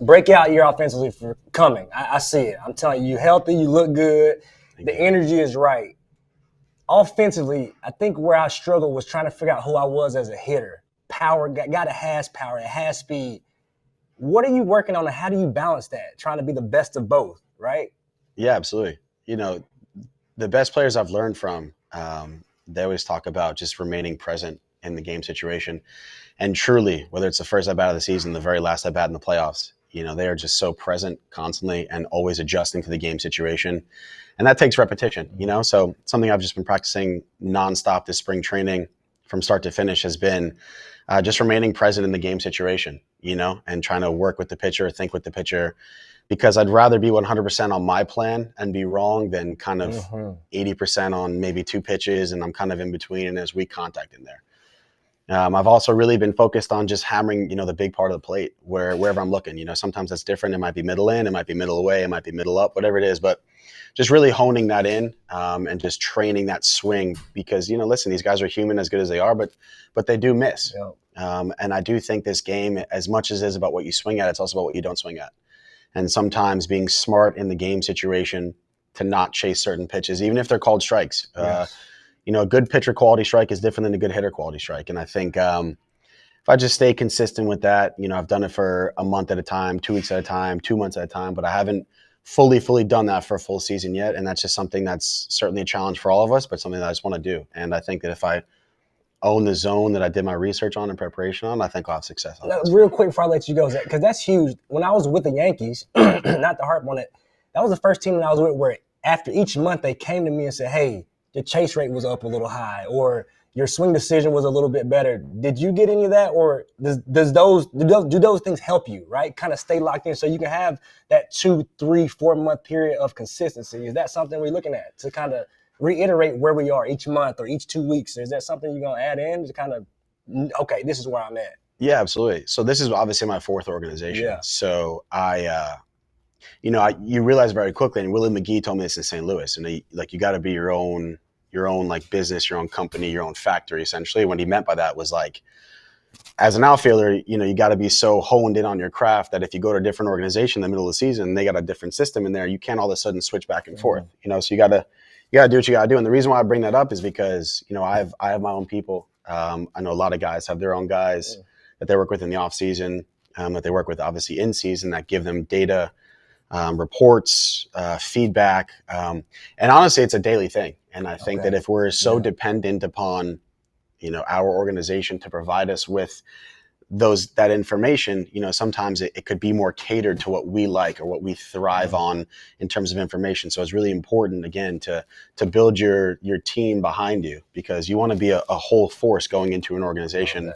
break out your offensively for coming. I see it. I'm telling you, you're healthy, you look good, the energy is right. Offensively, I think where I struggled was trying to figure out who I was as a hitter. Power, got it has power, it has speed. What are you working on and how do you balance that? Trying to be the best of both, right? Yeah, absolutely. You know, the best players I've learned from, they always talk about just remaining present in the game situation. And truly, whether it's the first at bat of the season, the very last at bat in the playoffs, you know, they are just so present constantly and always adjusting to the game situation. And that takes repetition, you know? So something I've just been practicing nonstop this spring training from start to finish has been just remaining present in the game situation, you know, and trying to work with the pitcher, think with the pitcher, because I'd rather be 100% on my plan and be wrong than kind of 80% on maybe 2 pitches and I'm kind of in between and there's weak contact in there. I've also really been focused on just hammering, you know, the big part of the plate wherever I'm looking. You know, sometimes that's different. It might be middle in, it might be middle away, it might be middle up, whatever it is. But just really honing that in and just training that swing because, you know, listen, these guys are human as good as they are, but they do miss. Yeah. And I do think this game, as much as it is about what you swing at, it's also about what you don't swing at. And sometimes being smart in the game situation to not chase certain pitches, even if they're called strikes. Yes. You know, a good pitcher quality strike is different than a good hitter quality strike. And I think if I just stay consistent with that, you know, I've done it for a month at a time, 2 weeks at a time, 2 months at a time, but I haven't fully done that for a full season yet. And that's just something that's certainly a challenge for all of us, but something that I just want to do. And I think that if I own the zone that I did my research on and preparation on, I think I'll have success on it. Real quick before I let you go, because that's huge. When I was with the Yankees, not to harp on it, that was the first team that I was with where after each month they came to me and said, hey, your chase rate was up a little high or your swing decision was a little bit better. Did you get any of that or do those things help you, right? Kind of stay locked in so you can have that 2, 3, 4 month period of consistency. Is that something we're looking at to kind of reiterate where we are each month or each 2 weeks? Is that something you're going to add in to kind of, okay, this is where I'm at? Yeah, absolutely. So this is obviously my 4th organization. Yeah. So you realize very quickly, and Willie McGee told me this in St. Louis, and you got to be your own like business, your own company, your own factory, essentially. What he meant by that was like, as an outfielder, you know, you got to be so honed in on your craft that if you go to a different organization in the middle of the season, they got a different system in there, you can't all of a sudden switch back and forth, you know, so you got to do what you got to do. And the reason why I bring that up is because, you know, I have my own people. I know a lot of guys have their own guys that they work with in the off season, that they work with obviously in season that give them data, reports, feedback. And honestly, it's a daily thing. And I think that if we're so dependent upon, you know, our organization to provide us with that information, sometimes it could be more catered to what we like or what we thrive on in terms of information. So it's really important, again, to build your team behind you, because you want to be a whole force going into an organization.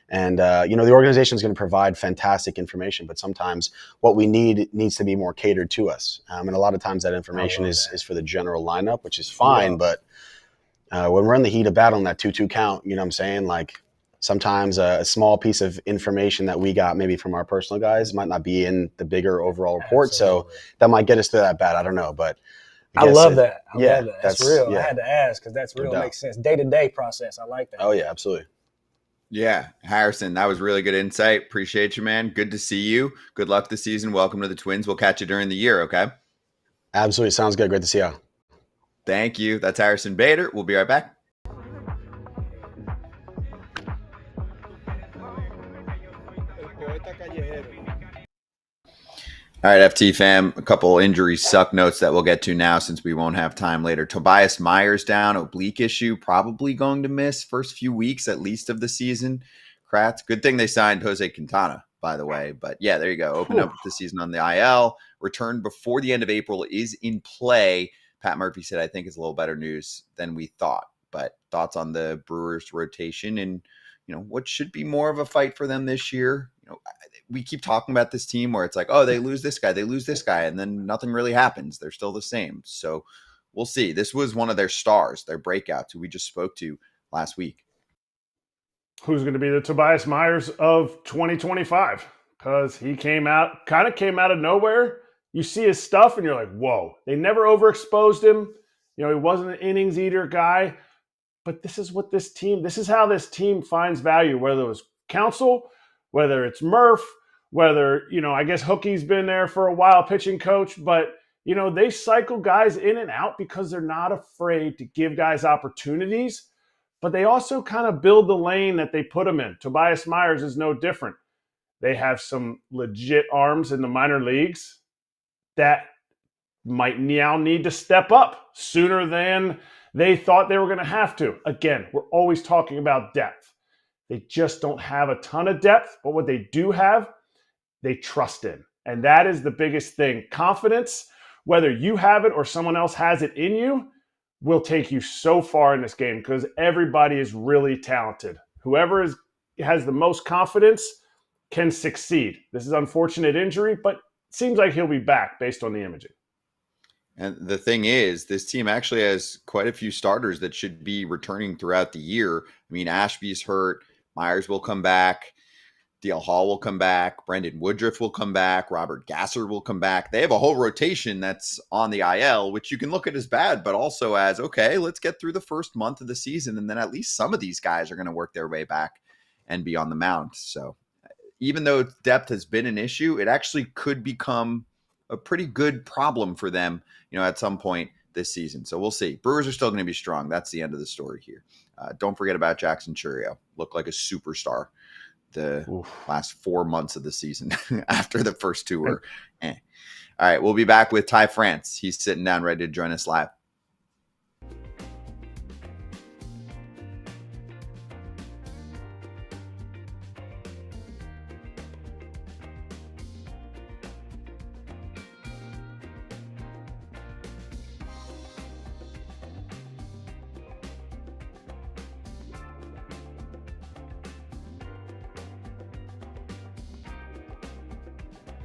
And, the organization is going to provide fantastic information, but sometimes what we needs to be more catered to us. And a lot of times that information is for the general lineup, which is fine. But when we're in the heat of battle in that 2-2 count, you know what I'm saying? Like, sometimes a small piece of information that we got maybe from our personal guys might not be in the bigger overall report. Absolutely. So that might get us to that bat. I don't know, but I love that. I love that. That's real. Yeah. I had to ask because that's real. Makes sense. Day-to-day process. I like that. Oh, yeah, absolutely. Yeah, Harrison, that was really good insight. Appreciate you, man. Good to see you. Good luck this season. Welcome to the Twins. We'll catch you during the year, okay? Absolutely. Sounds good. Great to see you. Thank you. That's Harrison Bader. We'll be right back. All right, FT fam, a couple injury suck notes that we'll get to now since we won't have time later. Tobias Myers down, oblique issue, probably going to miss first few weeks at least of the season. Kratz, good thing they signed Jose Quintana, by the way. But yeah, there you go. Open up the season on the IL. Return before the end of April is in play. Pat Murphy said, I think it's a little better news than we thought. But thoughts on the Brewers rotation and, what should be more of a fight for them this year? We keep talking about this team where it's like, oh, they lose this guy, and then nothing really happens. They're still the same. So we'll see. This was one of their stars, their breakouts, who we just spoke to last week. Who's going to be the Tobias Myers of 2025? Because he kind of came out of nowhere. You see his stuff, and you're like, whoa. They never overexposed him. He wasn't an innings eater guy. But this is how this team finds value, whether it was Counsell, whether it's Murph, whether, I guess Hookie's been there for a while, pitching coach, but, they cycle guys in and out because they're not afraid to give guys opportunities, but they also kind of build the lane that they put them in. Tobias Myers is no different. They have some legit arms in the minor leagues that might now need to step up sooner than they thought they were going to have to. Again, we're always talking about depth. They just don't have a ton of depth, but what they do have, they trust in. And that is the biggest thing. Confidence, whether you have it or someone else has it in you, will take you so far in this game because everybody is really talented. Whoever has the most confidence can succeed. This is an unfortunate injury, but it seems like he'll be back based on the imaging. And the thing is, this team actually has quite a few starters that should be returning throughout the year. I mean, Ashby's hurt. Myers will come back. DL Hall will come back. Brendan Woodruff will come back. Robert Gasser will come back. They have a whole rotation that's on the IL, which you can look at as bad, but also as, okay, let's get through the first month of the season, and then at least some of these guys are going to work their way back and be on the mound. So even though depth has been an issue, it actually could become a pretty good problem for them, at some point this season. So we'll see. Brewers are still going to be strong. That's the end of the story here. Don't forget about Jackson Chourio. Looked like a superstar the last 4 months of the season after the first two were All right, we'll be back with Ty France. He's sitting down ready to join us live.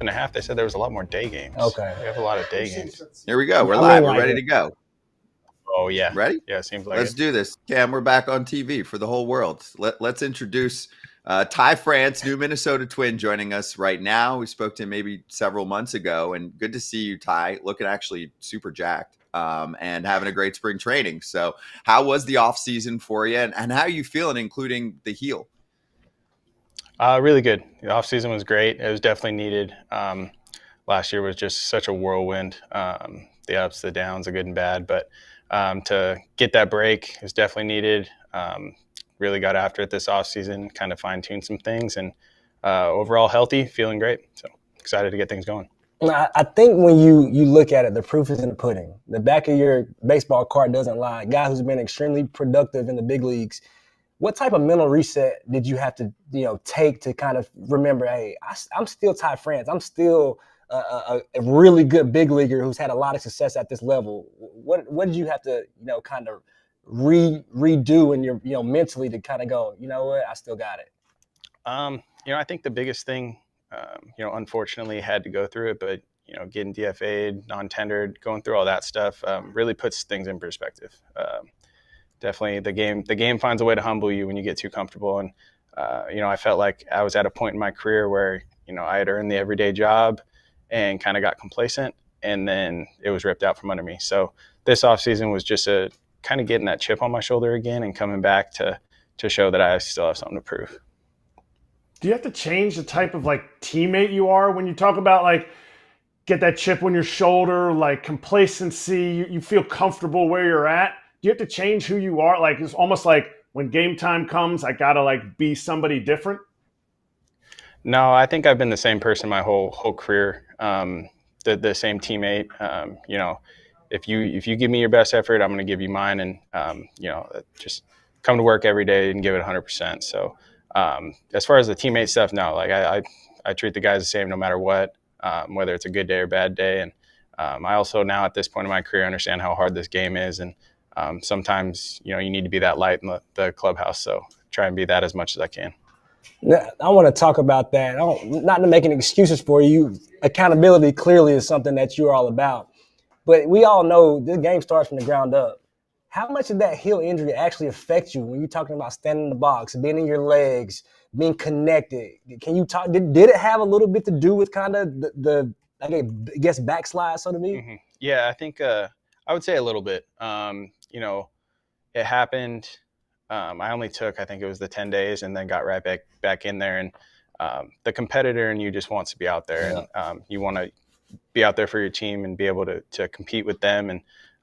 And a half, they said there was a lot more day games. Okay. We have a lot of day games. Here we go. We're live. We're ready to go. Oh, yeah. Ready? Yeah, it seems like Let's do this. Cam, we're back on TV for the whole world. Let's introduce Ty France, new Minnesota Twin, joining us right now. We spoke to him maybe several months ago, and good to see you, Ty, looking actually super jacked and having a great spring training. So how was the off season for you, and how are you feeling, including the heel? Really good. The off season was great. It was definitely needed. Last year was just such a whirlwind. The ups, the downs, the good and bad. But to get that break is definitely needed. Really got after it this off season, kind of fine tuned some things, and overall healthy, feeling great. So excited to get things going. I think when you look at it, the proof is in the pudding. The back of your baseball card doesn't lie. A guy who's been extremely productive in the big leagues What type of mental reset did you have to, take to kind of remember, hey, I'm still Ty France. I'm still a really good big leaguer who's had a lot of success at this level. What did you have to, kind of redo in your, mentally to kind of go, you know what, I still got it? I think the biggest thing, unfortunately had to go through it, but getting DFA'd, non-tendered, going through all that stuff really puts things in perspective. Definitely the game finds a way to humble you when you get too comfortable. And, I felt like I was at a point in my career where, I had earned the everyday job and kind of got complacent, and then it was ripped out from under me. So this offseason was just a kind of getting that chip on my shoulder again and coming back to show that I still have something to prove. Do you have to change the type of teammate you are when you talk about get that chip on your shoulder, complacency, you feel comfortable where you're at? Do you have to change who you are? It's almost like when game time comes, I gotta be somebody different. No, I think I've been the same person my whole career. The same teammate. If you give me your best effort, I'm going to give you mine, and just come to work every day and give it 100%. So as far as the teammate stuff, no, I treat the guys the same no matter what, whether it's a good day or bad day. And I also now at this point in my career understand how hard this game is, and sometimes you need to be that light in the clubhouse. So try and be that as much as I can. Now, I want to talk about that. Not to make any excuses for you. Accountability clearly is something that you're all about. But we all know this game starts from the ground up. How much did that heel injury actually affect you when you're talking about standing in the box, being in your legs, being connected? Can you talk? Did it have a little bit to do with kind of the I guess backslide, so to speak? Mm-hmm. Yeah, I think I would say a little bit. It happened. I only took, I think it was the 10 days, and then got right back in there. And the competitor in you just wants to be out there, yeah. And you want to be out there for your team and be able to compete with them. And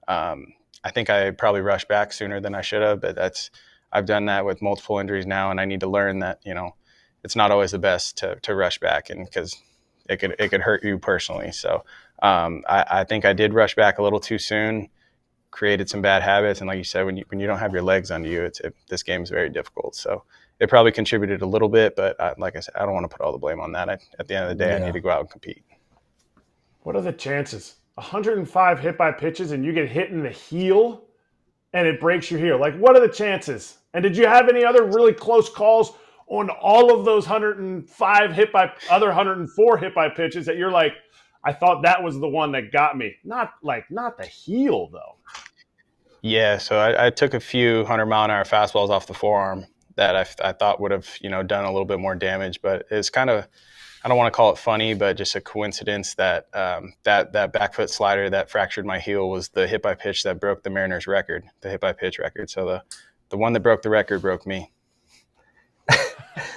I think I probably rushed back sooner than I should have, but I've done that with multiple injuries now, and I need to learn that it's not always the best to rush back, and because it could hurt you personally. So I think I did rush back a little too soon, created some bad habits, and like you said, when you don't have your legs under you, this game is very difficult. So it probably contributed a little bit, but like I said, I don't want to put all the blame on that. At the end of the day, yeah. I need to go out and compete. What are the chances? 105 hit by pitches, and you get hit in the heel, and it breaks your heel. What are the chances? And did you have any other really close calls on all of those 104 hit by pitches that you're like, I thought that was the one that got me? Not the heel though. Yeah, so I took a few 100-mile-an-hour fastballs off the forearm that I thought would have done a little bit more damage, but it's kind of, I don't want to call it funny, but just a coincidence that that back foot slider that fractured my heel was the hit by pitch that broke the Mariners record, the hit by pitch record. So the one that broke the record broke me.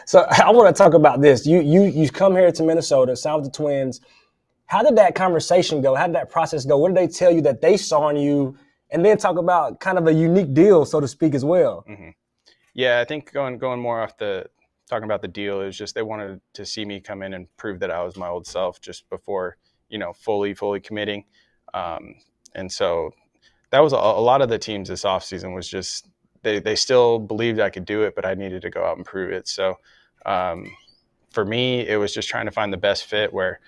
So I want to talk about this. You come here to Minnesota, signed with the Twins. How did that conversation go? How did that process go? What did they tell you that they saw in you? And then talk about kind of a unique deal, so to speak, as well. Mm-hmm. Yeah, I think going more off talking about the deal, it was just they wanted to see me come in and prove that I was my old self just before, fully committing. And so that was a lot of the teams this offseason was just they still believed I could do it, but I needed to go out and prove it. So for me, it was just trying to find the best fit where,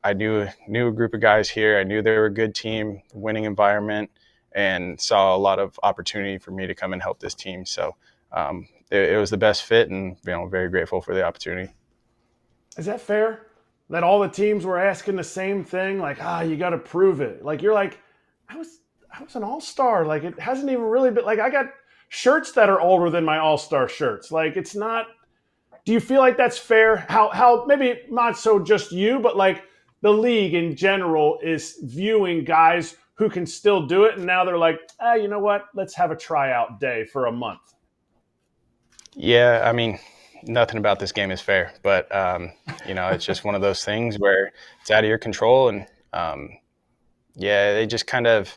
I knew a group of guys here. I knew they were a good team, winning environment, and saw a lot of opportunity for me to come and help this team. So it was the best fit, and very grateful for the opportunity. Is that fair? That all the teams were asking the same thing, you got to prove it. You're like, I was an all-star. It hasn't even really been I got shirts that are older than my all-star shirts. It's not. Do you feel like that's fair? How maybe not so just you, but the league in general is viewing guys who can still do it, and now they're like, you know what? Let's have a tryout day for a month. Yeah, I mean, nothing about this game is fair, but it's just one of those things where it's out of your control, and they just kind of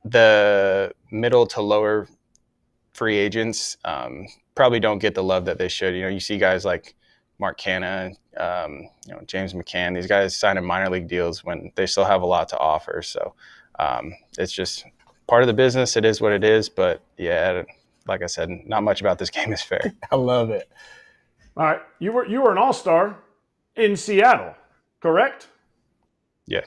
the middle to lower free agents probably don't get the love that they should. You see guys like Mark Canha, James McCann, these guys signing minor league deals when they still have a lot to offer. So it's just part of the business. It is what it is. But yeah, like I said, not much about this game is fair. I love it. All right, you were an all-star in Seattle, correct? Yeah.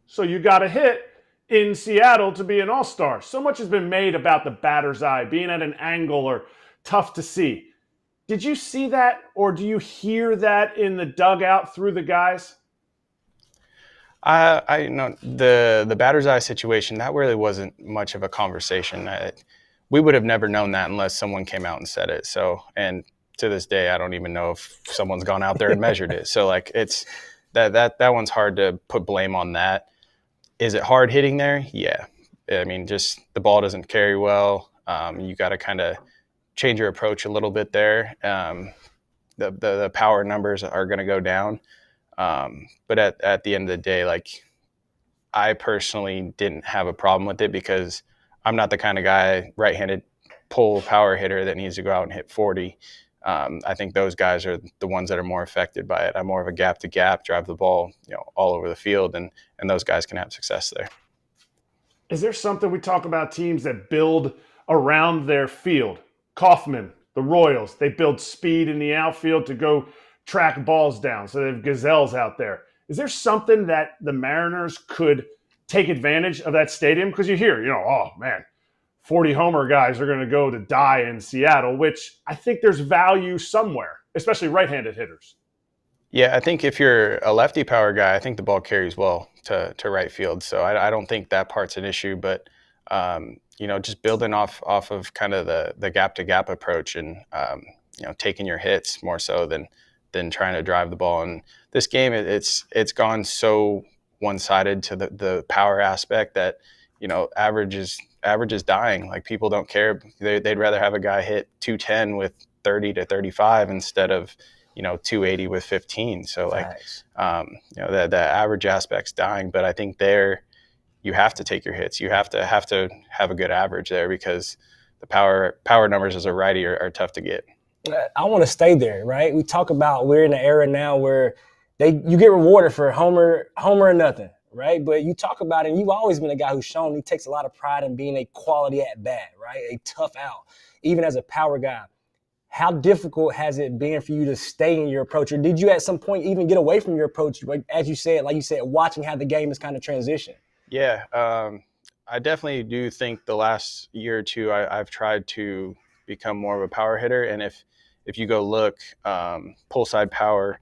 So you got a hit in Seattle to be an all-star. So much has been made about the batter's eye, being at an angle or tough to see. Did you see that, or do you hear that in the dugout through the guys? I know the batter's eye situation, that really wasn't much of a conversation. We would have never known that unless someone came out and said it. So, and to this day, I don't even know if someone's gone out there and measured it. So, like, it's that one's hard to put blame on that. Is it hard hitting there? Yeah. I mean, just the ball doesn't carry well. You got to kind of change your approach a little bit there. The power numbers are going to go down. But at the end of the day, like, I personally didn't have a problem with it because I'm not the kind of guy, right-handed pull power hitter that needs to go out and hit 40. I think those guys are the ones that are more affected by it. I'm more of a gap to gap, drive the ball, all over the field, and those guys can have success there. Is there something we talk about teams that build around their field? Kaufman, the Royals, they build speed in the outfield to go track balls down. So they have gazelles out there. Is there something that the Mariners could take advantage of that stadium? Because you hear, oh man, 40 homer guys are going to go to die in Seattle, which I think there's value somewhere, especially right-handed hitters. Yeah, I think if you're a lefty power guy, I think the ball carries well to right field. So I don't think that part's an issue. But just building off of kind of the gap to gap approach and taking your hits more so than trying to drive the ball. And this game, it's gone so one-sided to the power aspect that average is dying. Like, people don't care. They'd rather have a guy hit 210 with 30 to 35 instead of 280 with 15. So Nice. The average aspect's dying. But I think there you have to take your hits. You have to have a good average there because the power numbers as a righty are tough to get. I want to stay there, right? We talk about we're in an era now where you get rewarded for homer or nothing, right? But you talk about it, and you've always been a guy who's shown he takes a lot of pride in being a quality at bat, right? A tough out, even as a power guy. How difficult has it been for you to stay in your approach? Or did you at some point even get away from your approach, like you said, watching how the game has kind of transitioned? Yeah, I definitely do think the last year or two I've tried to become more of a power hitter. And if you go look, pull side power,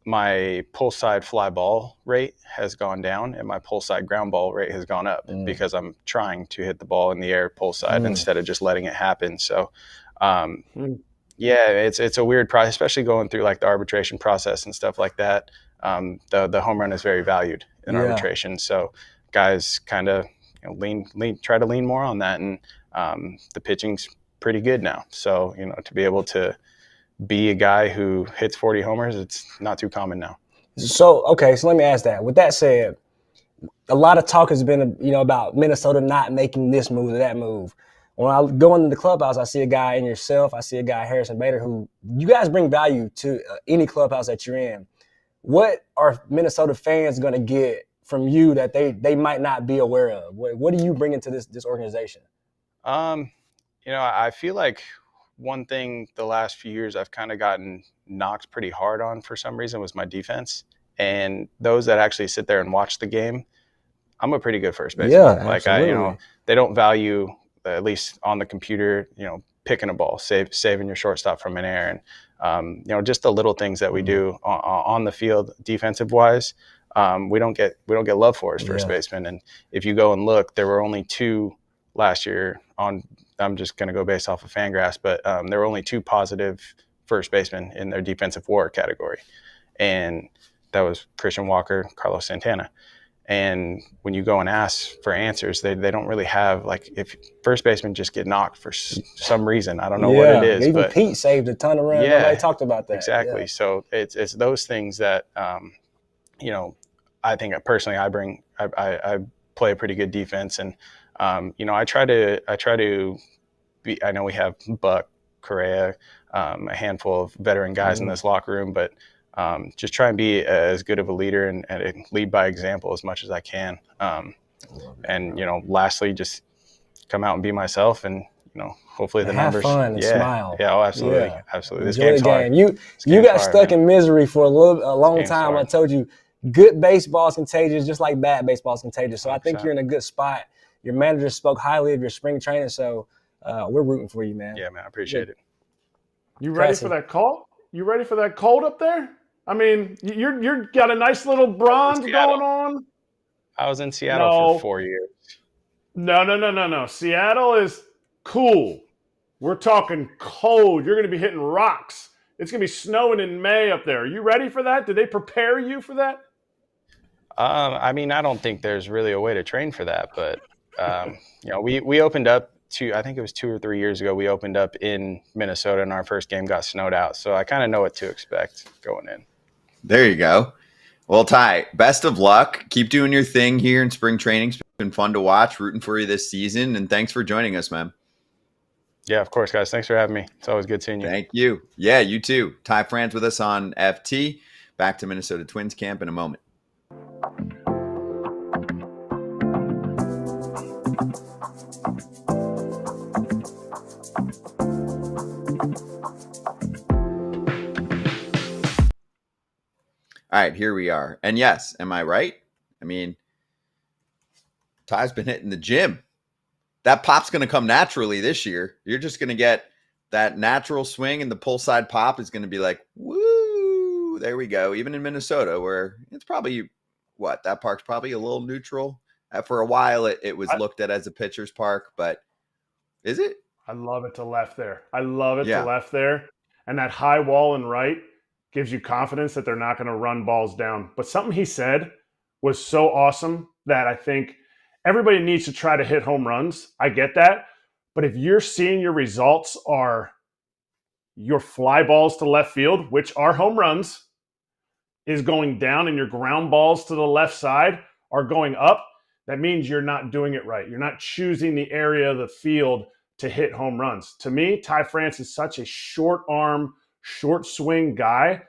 my pull side fly ball rate has gone down and my pull side ground ball rate has gone up because I'm trying to hit the ball in the air pull side instead of just letting it happen. So, yeah, it's a weird process, especially going through like the arbitration process and stuff like that. The home run is very valued in arbitration. So guys kind of try to lean more on that. And the pitching's pretty good now. So, to be able to be a guy who hits 40 homers, it's not too common now. So let me ask that. With that said, a lot of talk has been, about Minnesota not making this move or that move. When I go into the clubhouse, I see a guy in yourself. I see a guy, Harrison Bader, who you guys bring value to any clubhouse that you're in. What are Minnesota fans going to get from you that they might not be aware of? What do you bring into this organization? I feel like one thing the last few years I've kind of gotten knocked pretty hard on for some reason was my defense. And those that actually sit there and watch the game, I'm a pretty good first baseman. Yeah, like absolutely. they don't value, at least on the computer, picking a ball, saving your shortstop from an error, and just the little things that we do on the field, defensive wise, we don't get love for as first baseman. And if you go and look, there were only 2 last year on. I'm just going to go based off of Fangraphs, but there were only 2 positive first basemen in their defensive WAR category, and that was Christian Walker, Carlos Santana. And when you go and ask for answers, they don't really have, like, if first basemen just get knocked for some reason. I don't know what it is. Even but Pete saved a ton of runs. Yeah, Nobody talked about that. Exactly. Yeah. So it's those things that, I think personally I play a pretty good defense. And, I try to be, I know we have Buck, Correa, a handful of veteran guys in this locker room, but just try and be as good of a leader and lead by example as much as I can. And lastly, just come out and be myself and, hopefully the have numbers. fun and smile. Yeah. Oh, absolutely. Yeah. Absolutely. This Enjoy game's the game. hard. You got stuck man. in misery for a long Game's time. I hard. told you, good baseball is contagious, just like bad baseball is contagious. So I think 100%. you're in a good spot. Your manager spoke highly of your spring training, so we're rooting for you, man. Yeah, man. I appreciate it. You ready for that cold? You ready for that cold up there? I mean, you're got a nice little bronze going on. I was in Seattle for 4 years. No. Seattle is cool. We're talking cold. You're going to be hitting rocks. It's going to be snowing in May up there. Are you ready for that? Did they prepare you for that? I mean, I don't think there's really a way to train for that, but we opened up I think it was 2 or 3 years ago. We opened up in Minnesota, and our first game got snowed out, so I kind of know what to expect going in. There you go. Well, Ty, best of luck. Keep doing your thing here in spring training. It's been fun to watch, rooting for you this season, and thanks for joining us, man. Yeah, of course, guys. Thanks for having me. It's always good seeing you. Thank you. Yeah, you too. Ty France with us on FT. Back to Minnesota Twins camp in a moment. All right, here we are. And yes, am I right? I mean, Ty's been hitting the gym. That pop's going to come naturally this year. You're just going to get that natural swing, and the pull side pop is going to be like, woo, there we go. Even in Minnesota, where it's probably, that park's probably a little neutral. For a while, it was looked at as a pitcher's park, but is it? I love it to left there. To left there. And that high wall and right gives you confidence that they're not going to run balls down. But something he said was so awesome that I think everybody needs to try to hit home runs. I get that. But if you're seeing your results are your fly balls to left field, which are home runs, is going down, and your ground balls to the left side are going up, that means you're not doing it right. You're not choosing the area of the field to hit home runs. To me, Ty France is such a short arm, short swing guy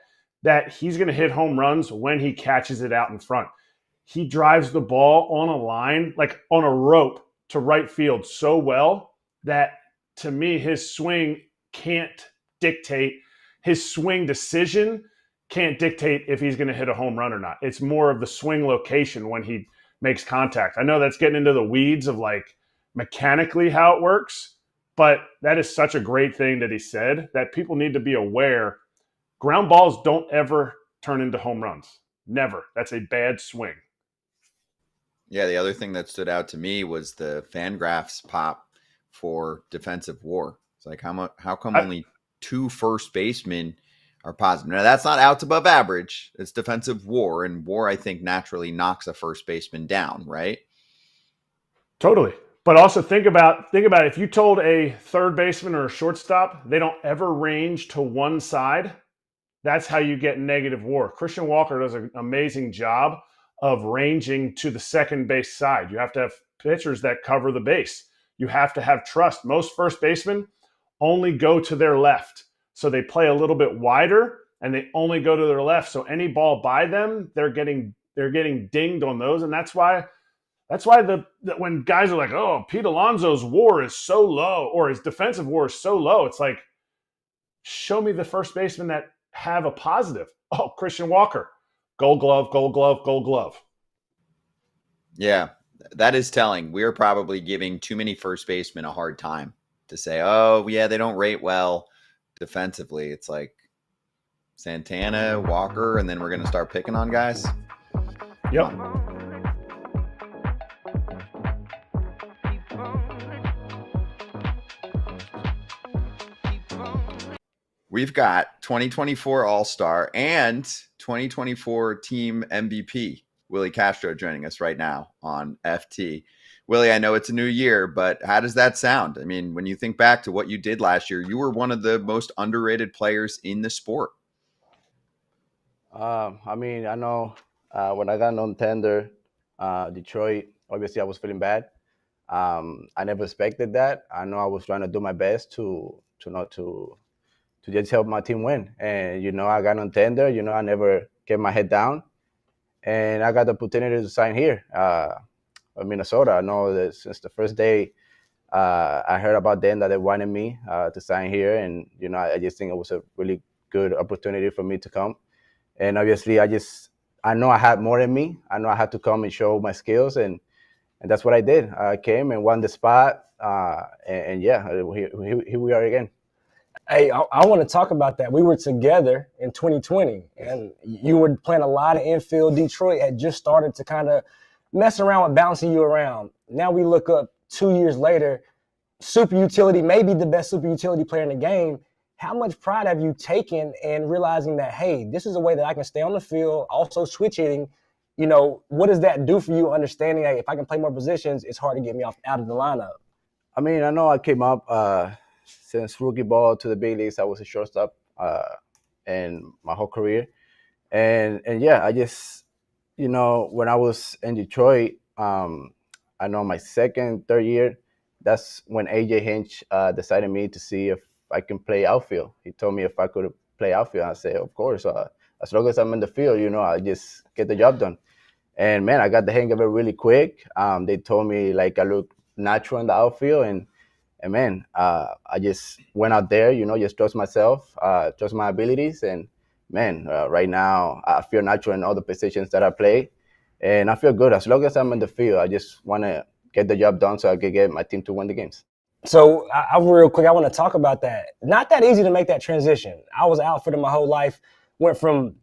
that he's going to hit home runs when he catches it out in front. He drives the ball on a line, like on a rope to right field so well that, to me, his swing can't dictate, his swing decision can't dictate if he's going to hit a home run or not. It's more of the swing location when he makes contact. I know that's getting into the weeds of like mechanically how it works, but that is such a great thing that he said that people need to be aware. Ground balls don't ever turn into home runs. Never. That's a bad swing. Yeah, the other thing that stood out to me was the Fangraphs pop for defensive WAR. It's like, how come only 2 first basemen are positive? Now, that's not outs above average. It's defensive WAR, and WAR, I think, naturally knocks a first baseman down, right? Totally. But also think about if you told a third baseman or a shortstop they don't ever range to one side, that's how you get negative WAR. Christian Walker does an amazing job of ranging to the second base side. You have to have pitchers that cover the base. You have to have trust. Most first basemen only go to their left. So they play a little bit wider and they only go to their left. So any ball by them, they're getting dinged on those. And that's why when guys are like, oh, Pete Alonso's WAR is so low, or his defensive WAR is so low, it's like, show me the first baseman that have a positive. Oh, Christian Walker, Gold Glove, Gold Glove, Gold Glove. Yeah, that is telling. We're probably giving too many first basemen a hard time to say, oh, yeah, they don't rate well defensively. It's like Santana, Walker, and then we're going to start picking on guys. Yep. We've got 2024 All-Star and 2024 Team MVP, Willi Castro, joining us right now on FT. Willi, I know it's a new year, but how does that sound? I mean, when you think back to what you did last year, you were one of the most underrated players in the sport. I mean, I know when I got non-tender, Detroit, obviously I was feeling bad. I never expected that. I know I was trying to do my best to just help my team win. And, I got non-tender. I never kept my head down. And I got the opportunity to sign here in Minnesota. I know that since the first day I heard about them that they wanted me to sign here, and I just think it was a really good opportunity for me to come. And obviously, I know I had more in me. I know I had to come and show my skills, and that's what I did. I came and won the spot, and yeah, here we are again. Hey, I want to talk about that. We were together in 2020, and you were playing a lot of infield. Detroit had just started to kind of mess around with bouncing you around. Now we look up 2 years later, super utility, maybe the best super utility player in the game. How much pride have you taken in realizing that, hey, this is a way that I can stay on the field, also switch hitting? What does that do for you, understanding that if I can play more positions, it's hard to get me out of the lineup? I mean, I know I came up since rookie ball to the big leagues. I was a shortstop in my whole career. And yeah, I just, when I was in Detroit, I know my second, third year, that's when AJ Hinch decided me to see if I can play outfield. He told me if I could play outfield. I said, of course. As long as I'm in the field, I just get the job done. And man, I got the hang of it really quick. They told me like I look natural in the outfield, and man, I just went out there, just trust myself, trust my abilities, and man, right now I feel natural in all the positions that I play, and I feel good as long as I'm in the field. I just want to get the job done so I can get my team to win the games. So I real quick, I want to talk about that. Not that easy to make that transition. I was outfielder my whole life, went from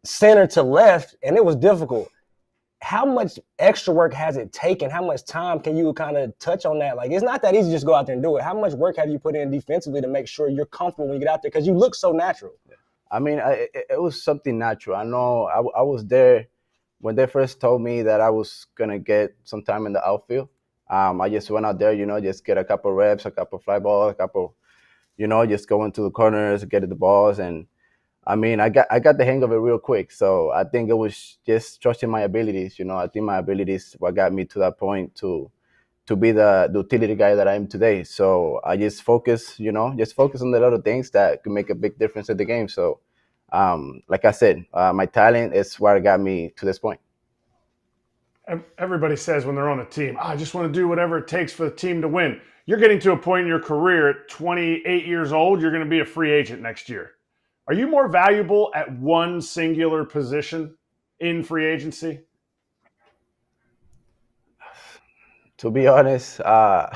center to left, and it was difficult. How much extra work has it taken? How much time can you kind of touch on that? Like, it's not that easy to just go out there and do it. How much work have you put in defensively to make sure you're comfortable when you get out there? Because you look so natural. I mean, it was something natural. I know I was there when they first told me that I was going to get some time in the outfield. I just went out there, just get a couple reps, a couple fly balls, a couple, just go into the corners, get the balls. And I mean, I got the hang of it real quick. So I think it was just trusting my abilities. I think my abilities what got me to that point to be the utility guy that I am today. So I just focus on the little things that can make a big difference in the game. So like I said, my talent is what got me to this point. Everybody says when they're on a team, I just want to do whatever it takes for the team to win. You're getting to a point in your career at 28 years old, you're going to be a free agent next year. Are you more valuable at one singular position in free agency? To be honest, I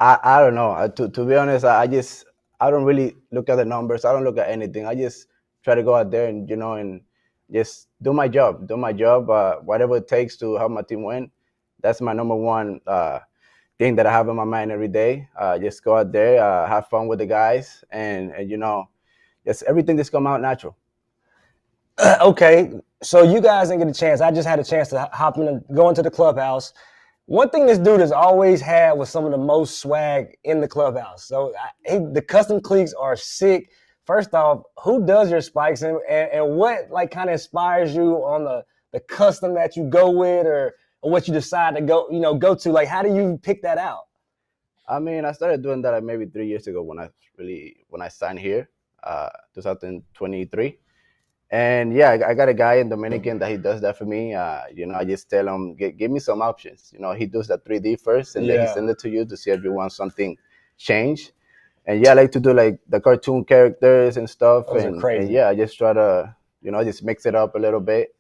don't know. To be honest, I don't really look at the numbers. I don't look at anything. I just try to go out there and and just do my job. Whatever it takes to help my team win. That's my number one thing that I have in my mind every day. Just go out there, have fun with the guys, and just everything just come out natural. Okay, so you guys didn't get a chance. I just had a chance to hop in and go into the clubhouse. One thing this dude has always had was some of the most swag in the clubhouse. So the custom cleats are sick. First off, who does your spikes, and what kind of inspires you on the custom that you go with, or what you decide to go to? Like, how do you pick that out? I mean, I started doing that maybe 3 years ago when I signed here, 2023. And yeah, I got a guy in Dominican that he does that for me. I just tell him, give me some options. He does that 3D first, and then he send it to you to see if you want something changed. And yeah, I like to do like the cartoon characters and stuff. Those are crazy. And yeah, I just try to, just mix it up a little bit.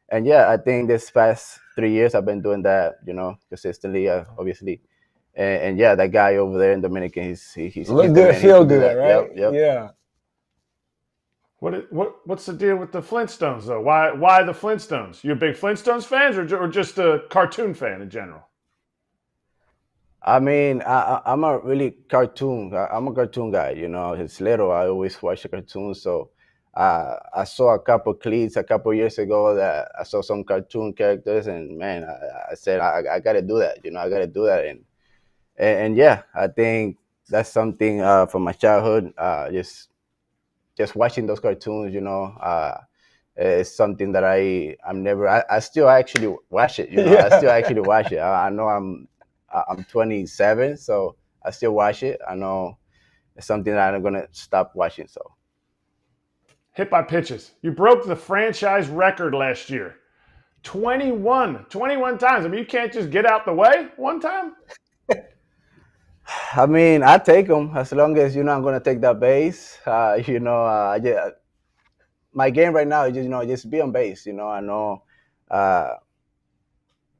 And yeah, I think this past 3 years I've been doing that, consistently, obviously. And yeah, that guy over there in Dominican, he's look good, feel good, right? Yep. Yeah. What's the deal with the Flintstones though? Why the Flintstones? You a big Flintstones fans or just a cartoon fan in general? I mean, I'm a really cartoon. I'm a cartoon guy. It's little. I always watch the cartoons. So I saw a couple cleats a couple years ago that I saw some cartoon characters, and man, I said I got to do that. I got to do that, and yeah, I think that's something from my childhood. Just watching those cartoons, it's something that I still actually watch it. I still actually watch it. I know I'm 27, so I still watch it. I know it's something that I'm going to stop watching. So, hit by pitches. You broke the franchise record last year. 21 times. I mean, you can't just get out the way one time? I mean, I take them as long as I'm gonna take that base. My game right now is just be on base. I know, uh,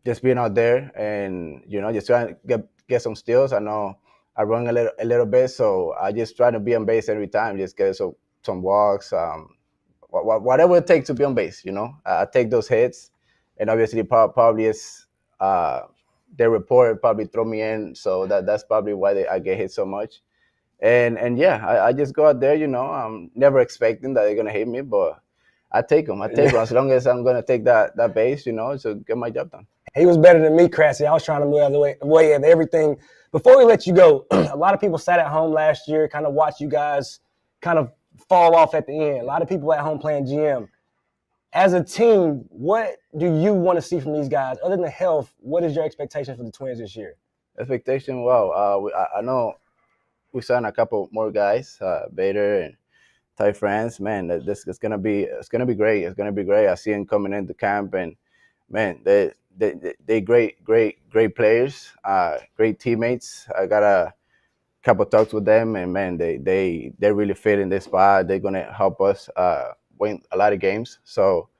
just being out there and just trying to get some steals. I know I run a little bit, so I just try to be on base every time. Just get some walks, whatever it takes to be on base. I take those hits, and obviously probably is their report probably throw me in, so that's probably why I get hit so much. And yeah, I just go out there. I'm never expecting that they're gonna hit me, but I take them. I take them as long as I'm gonna take that base. To get my job done. He was better than me, Kratz. I was trying to move out of the way of everything. Before we let you go, a lot of people sat at home last year, kind of watched you guys kind of fall off at the end. A lot of people at home playing GM. As a team, what do you want to see from these guys? Other than health, what is your expectation for the Twins this year? Expectation, well, I know we signed a couple more guys, Bader and Ty France. Man, this is gonna be great. It's gonna be great. I see them coming into camp, and man, they great players, great teammates. I got a couple talks with them, and man, they really fit in this spot. They're gonna help us win a lot of games. So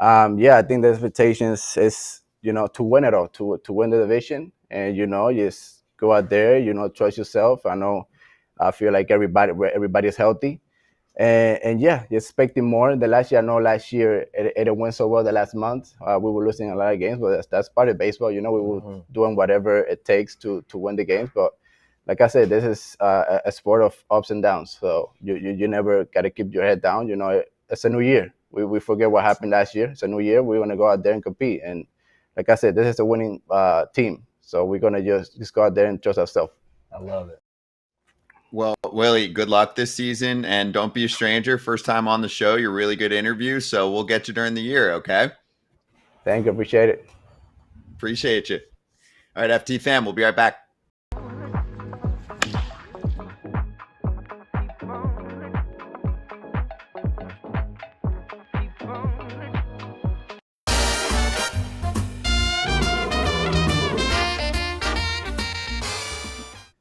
yeah, I think the expectations is to win it all, to win the division, and just go out there, trust yourself. I feel like everybody's healthy. And yeah, expecting more. Last year it went so well the last month. We were losing a lot of games, but that's part of baseball. We were doing whatever it takes to win the games. But like I said, this is a sport of ups and downs. So you never got to keep your head down. It's a new year. We forget what happened last year. It's a new year. We want to go out there and compete. And like I said, this is a winning team. So we're going to just go out there and trust ourselves. I love it. Well, Willie, good luck this season, and don't be a stranger. First time on the show, you're a really good interview, so we'll get you during the year, okay? Thank you. Appreciate it. Appreciate you. All right, FT fam, we'll be right back.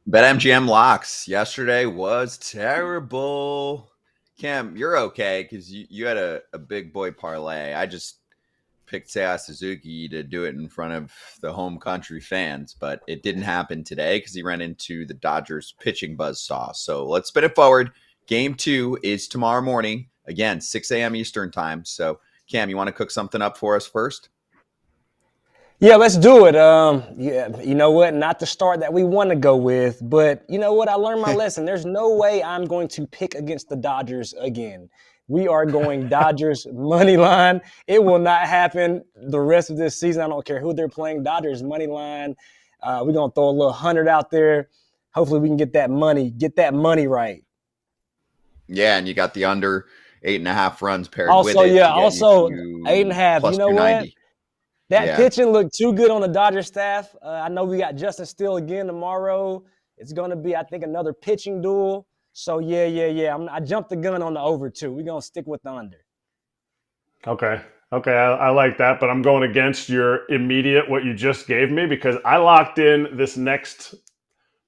BetMGM locks. Yesterday was terrible. Cam, you're okay because you had a big boy parlay. I just picked Seiya Suzuki to do it in front of the home country fans, but it didn't happen today because he ran into the Dodgers pitching buzzsaw. So let's spin it forward. Game 2 is tomorrow morning. Again, 6 a.m. Eastern time. So, Cam, you want to cook something up for us first? Yeah, let's do it. Yeah, you know what? Not the start that we want to go with, but you know what? I learned my lesson. There's no way I'm going to pick against the Dodgers again. We are going Dodgers money line. It will not happen the rest of this season. I don't care who they're playing. Dodgers money line. We're gonna throw a little 100 out there. Hopefully, we can get that money right. Yeah, and you got the under 8.5 runs paired with Also, it. yeah, also 8.5. Plus You know 290. what? That Yeah. pitching looked too good on the Dodgers staff. I know we got Justin Steele again tomorrow. It's going to be, I think, another pitching duel. So, yeah. I jumped the gun on the over, too. We're going to stick with the under. Okay, I like that, but I'm going against your immediate what you just gave me because I locked in this next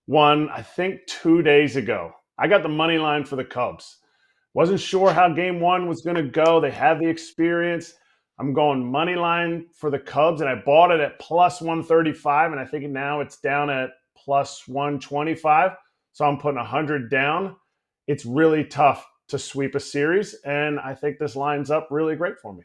one, I think 2 days ago. I got the money line for the Cubs. Wasn't sure how game 1 was going to go. They had the experience. I'm going money line for the Cubs, and I bought it at plus 135, and I think now it's down at plus 125. So I'm putting 100 down. It's really tough to sweep a series, and I think this lines up really great for me.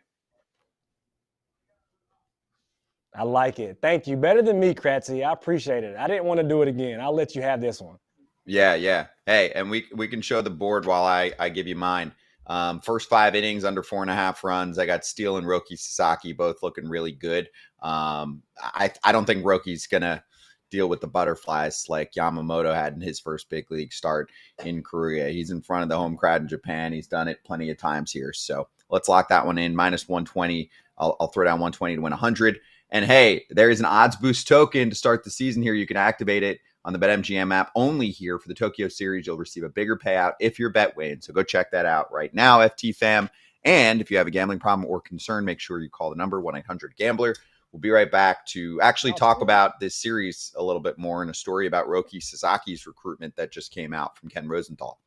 I like it. Thank you. Better than me, Kratzy. I appreciate it. I didn't want to do it again. I'll let you have this one. Yeah. Hey, and we can show the board while I give you mine. First 5 innings, under 4.5 runs. I got Steele and Roki Sasaki both looking really good. I don't think Roki's going to deal with the butterflies like Yamamoto had in his first big league start in Korea. He's in front of the home crowd in Japan. He's done it plenty of times here. So let's lock that one in. Minus 120. I'll throw down 120 to win 100. And hey, there is an odds boost token to start the season here. You can activate it on the BetMGM app only here for the Tokyo Series. You'll receive a bigger payout if your bet wins. So go check that out right now, FT fam. And if you have a gambling problem or concern, make sure you call the number 1-800-GAMBLER. We'll be right back to actually talk about this series a little bit more and a story about Roki Sasaki's recruitment that just came out from Ken Rosenthal.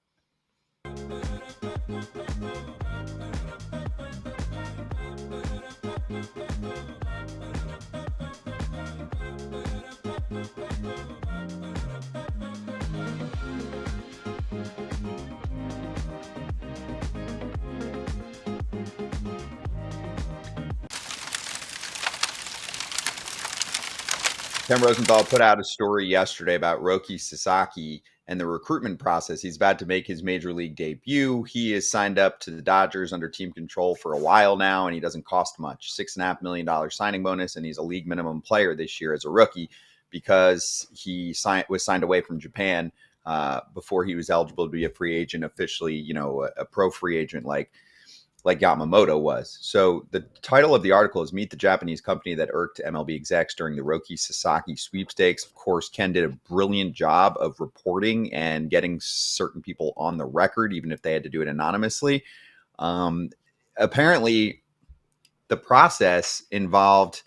Ken Rosenthal put out a story yesterday about Roki Sasaki and the recruitment process. He's about to make his major league debut. He is signed up to the Dodgers under team control for a while now, and he doesn't cost much. $6.5 million signing bonus, and he's a league minimum player this year as a rookie because he was signed away from Japan before he was eligible to be a free agent officially, a pro free agent like Yamamoto was. So the title of the article is Meet the Japanese Company That Irked MLB Execs During the Roki Sasaki Sweepstakes. Of course, Ken did a brilliant job of reporting and getting certain people on the record, even if they had to do it anonymously. Apparently, the process involved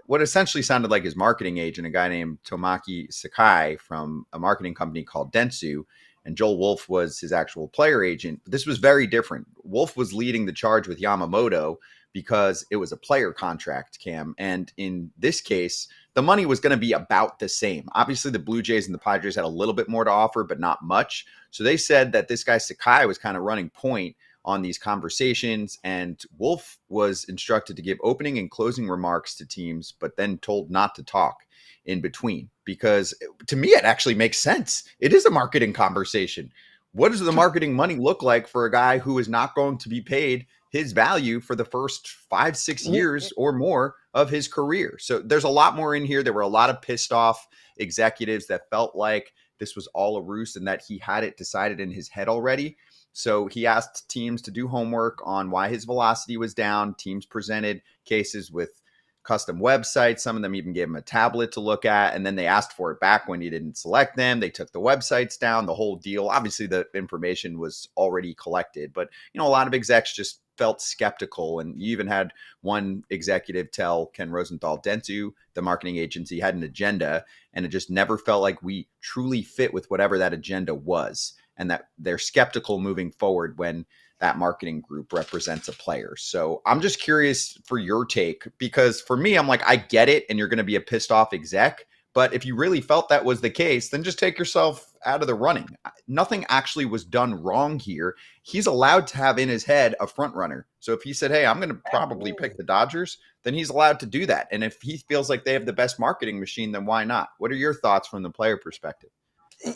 what essentially sounded like his marketing agent, a guy named Tomaki Sakai from a marketing company called Dentsu, and Joel Wolf was his actual player agent. But this was very different. Wolf was leading the charge with Yamamoto because it was a player contract, Cam. And in this case, the money was going to be about the same. Obviously, the Blue Jays and the Padres had a little bit more to offer, but not much. So they said that this guy Sakai was kind of running point on these conversations, and Wolf was instructed to give opening and closing remarks to teams, but then told not to talk in between, because to me, it actually makes sense. It is a marketing conversation. What does the marketing money look like for a guy who is not going to be paid his value for the first 5-6 years or more of his career? So there's a lot more in here. There were a lot of pissed off executives that felt like this was all a ruse and that he had it decided in his head already. So he asked teams to do homework on why his velocity was down. Teams presented cases with custom websites. Some of them even gave him a tablet to look at, and then they asked for it back when he didn't select them. They took the websites down, the whole deal. Obviously, the information was already collected, but a lot of execs just felt skeptical. And you even had one executive tell Ken Rosenthal, Dentsu, the marketing agency, had an agenda, and it just never felt like we truly fit with whatever that agenda was, and that they're skeptical moving forward when that marketing group represents a player. So I'm just curious for your take, because for me, I'm like, I get it, and you're going to be a pissed off exec. But if you really felt that was the case, then just take yourself out of the running. Nothing actually was done wrong here. He's allowed to have in his head a front runner. So if he said, hey, I'm going to probably pick the Dodgers, then he's allowed to do that. And if he feels like they have the best marketing machine, then why not? What are your thoughts from the player perspective?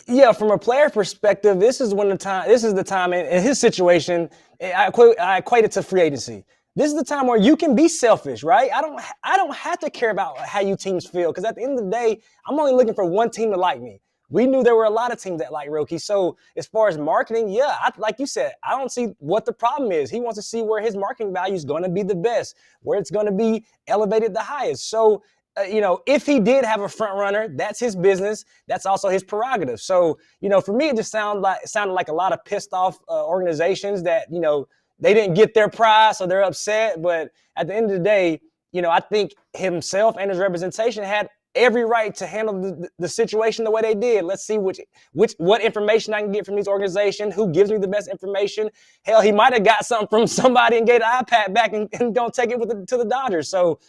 Yeah, from a player perspective, this is the time in his situation. I equate it to free agency. This is the time where you can be selfish, right? I don't have to care about how you teams feel, because at the end of the day, I'm only looking for one team to like me. We knew there were a lot of teams that like Roki. So as far as marketing, yeah, like you said, I don't see what the problem is. He wants to see where his marketing value is going to be the best, where it's going to be elevated the highest. So if he did have a front runner, that's his business. That's also his prerogative. So, for me, it just sounded like a lot of pissed off organizations that, they didn't get their prize, so they're upset. But at the end of the day, I think himself and his representation had every right to handle the situation the way they did. Let's see what information I can get from these organizations, who gives me the best information. Hell, he might have got something from somebody and gave the iPad back and don't take it to the Dodgers. So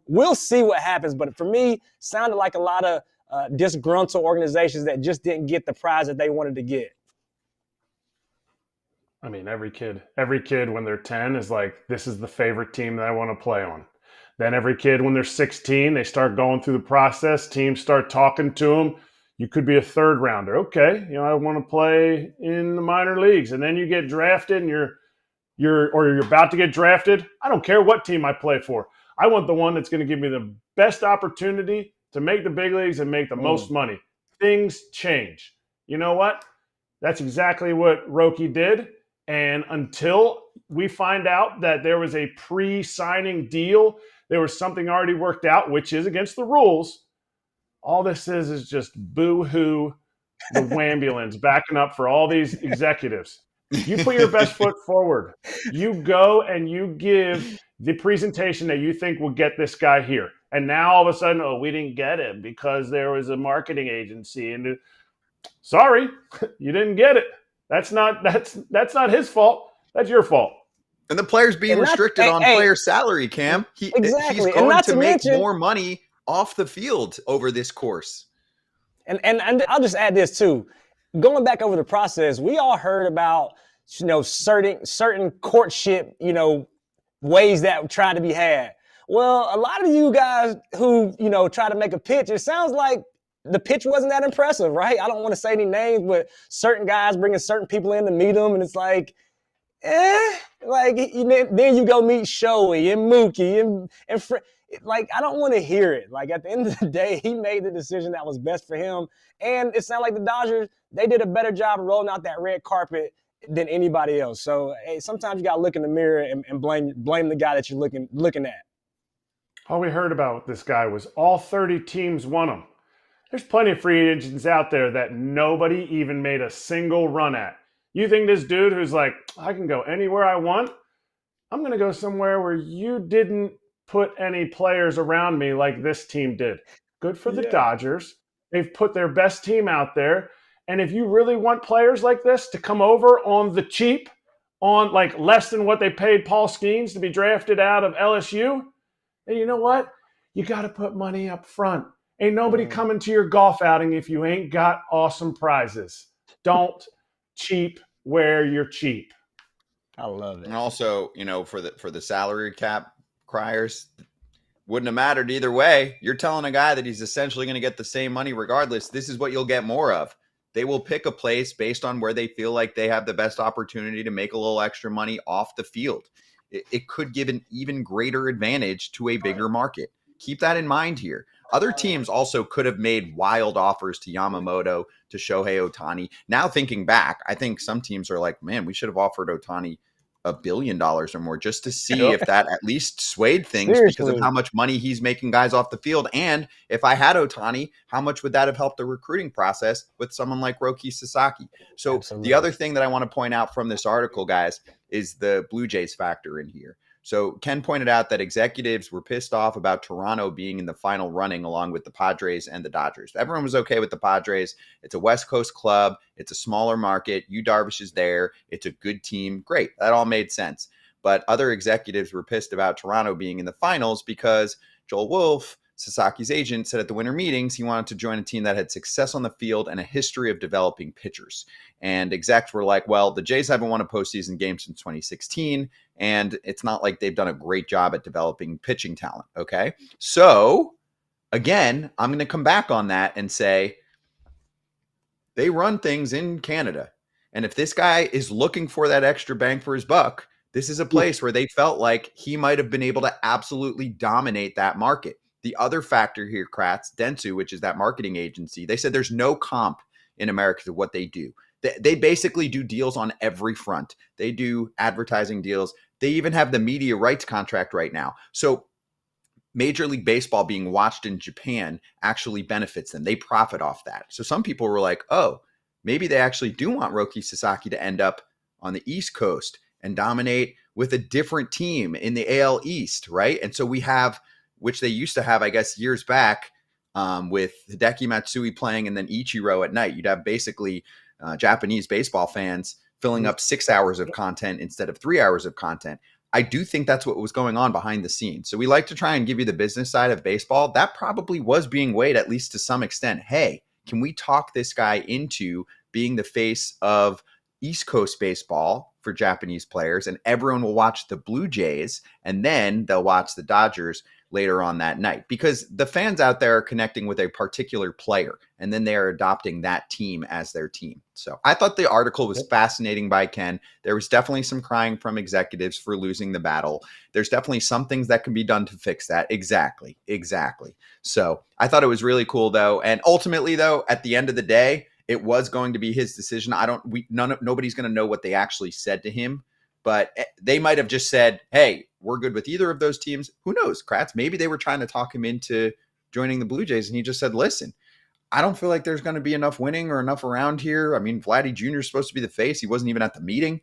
we'll see what happens. But for me, sounded like a lot of disgruntled organizations that just didn't get the prize that they wanted to get. I mean, every kid when they're 10 is like, this is the favorite team that I want to play on. Then every kid when they're 16, they start going through the process. Teams start talking to them. You could be a third rounder. Okay, I want to play in the minor leagues. And then you get drafted, and you're about to get drafted. I don't care what team I play for. I want the one that's going to give me the best opportunity to make the big leagues and make the most money. Things change. You know what? That's exactly what Roki did. And until we find out that there was a pre-signing deal, there was something already worked out, which is against the rules, all this is just boo-hoo, the wambulance backing up for all these executives. You put your best foot forward. You go and you give the presentation that you think will get this guy here. And now all of a sudden, oh, we didn't get him because there was a marketing agency. And sorry, you didn't get it. That's not his fault. That's your fault. And the player's being restricted on player salary, Cam. He's Exactly. going to make more money off the field over this course. And I'll just add this too. Going back over the process, we all heard about, certain courtship, ways that try to be had. Well, a lot of you guys who, try to make a pitch, it sounds like the pitch wasn't that impressive, right? I don't want to say any names, but certain guys bringing certain people in to meet them, and it's like, then you go meet Shoei and Mookie and I don't want to hear it. Like, at the end of the day, he made the decision that was best for him. And it sounded like the Dodgers, they did a better job of rolling out that red carpet than anybody else. So, hey, sometimes you got to look in the mirror and blame the guy that you're looking at. All we heard about this guy was all 30 teams won him. There's plenty of free agents out there that nobody even made a single run at. You think this dude who's like, I can go anywhere I want? I'm going to go somewhere where you didn't put any players around me like this team did. Good for the Dodgers. They've put their best team out there. And if you really want players like this to come over on the cheap, on like less than what they paid Paul Skeens to be drafted out of LSU, then you know what? You got to put money up front. Ain't nobody coming to your golf outing if you ain't got awesome prizes. Don't cheap where you're cheap. I love it. And also, for the salary cap criers, wouldn't have mattered either way. You're telling a guy that he's essentially going to get the same money regardless. This is what you'll get more of. They will pick a place based on where they feel like they have the best opportunity to make a little extra money off the field. It could give an even greater advantage to a bigger market. Keep that in mind here. Other teams also could have made wild offers to Yamamoto, to Shohei Ohtani. Now thinking back, I think some teams are like, man, we should have offered Ohtani $1 billion or more just to see if that at least swayed things because of how much money he's making guys off the field. And if I had Ohtani, how much would that have helped the recruiting process with someone like Roki Sasaki? So the other thing that I want to point out from this article, guys, is the Blue Jays factor in here. So Ken pointed out that executives were pissed off about Toronto being in the final running along with the Padres and the Dodgers. Everyone was okay with the Padres. It's a West Coast club. It's a smaller market. Yu Darvish is there. It's a good team. Great. That all made sense. But other executives were pissed about Toronto being in the finals because Joel Wolfe, Sasaki's agent, said at the winter meetings he wanted to join a team that had success on the field and a history of developing pitchers. And execs were like, well, the Jays haven't won a postseason game since 2016, and it's not like they've done a great job at developing pitching talent, okay? So, again, I'm going to come back on that and say they run things in Canada. And if this guy is looking for that extra bang for his buck, this is a place where they felt like he might have been able to absolutely dominate that market. The other factor here, Kratz, Dentsu, which is that marketing agency, they said there's no comp in America to what they do. They basically do deals on every front. They do advertising deals. They even have the media rights contract right now. So Major League Baseball being watched in Japan actually benefits them. They profit off that. So some people were like, oh, maybe they actually do want Roki Sasaki to end up on the East Coast and dominate with a different team in the AL East, right? And so we have, which they used to have, I guess, years back with Hideki Matsui playing and then Ichiro at night. You'd have basically Japanese baseball fans filling up 6 hours of content instead of 3 hours of content. I do think that's what was going on behind the scenes. So we like to try and give you the business side of baseball. That probably was being weighed, at least to some extent. Hey, can we talk this guy into being the face of East Coast baseball for Japanese players, and everyone will watch the Blue Jays, and then they'll watch the Dodgers later on that night, because the fans out there are connecting with a particular player, and then they are adopting that team as their team. So I thought the article was fascinating by Ken. There was definitely some crying from executives for losing the battle. There's definitely some things that can be done to fix that. Exactly. So I thought it was really cool, though. And ultimately, though, at the end of the day, it was going to be his decision. Nobody's going to know what they actually said to him, but they might have just said, hey, we're good with either of those teams. Who knows, Kratz? Maybe they were trying to talk him into joining the Blue Jays, and he just said, listen, I don't feel like there's going to be enough winning or enough around here. I mean, Vladdy Jr. is supposed to be the face. He wasn't even at the meeting.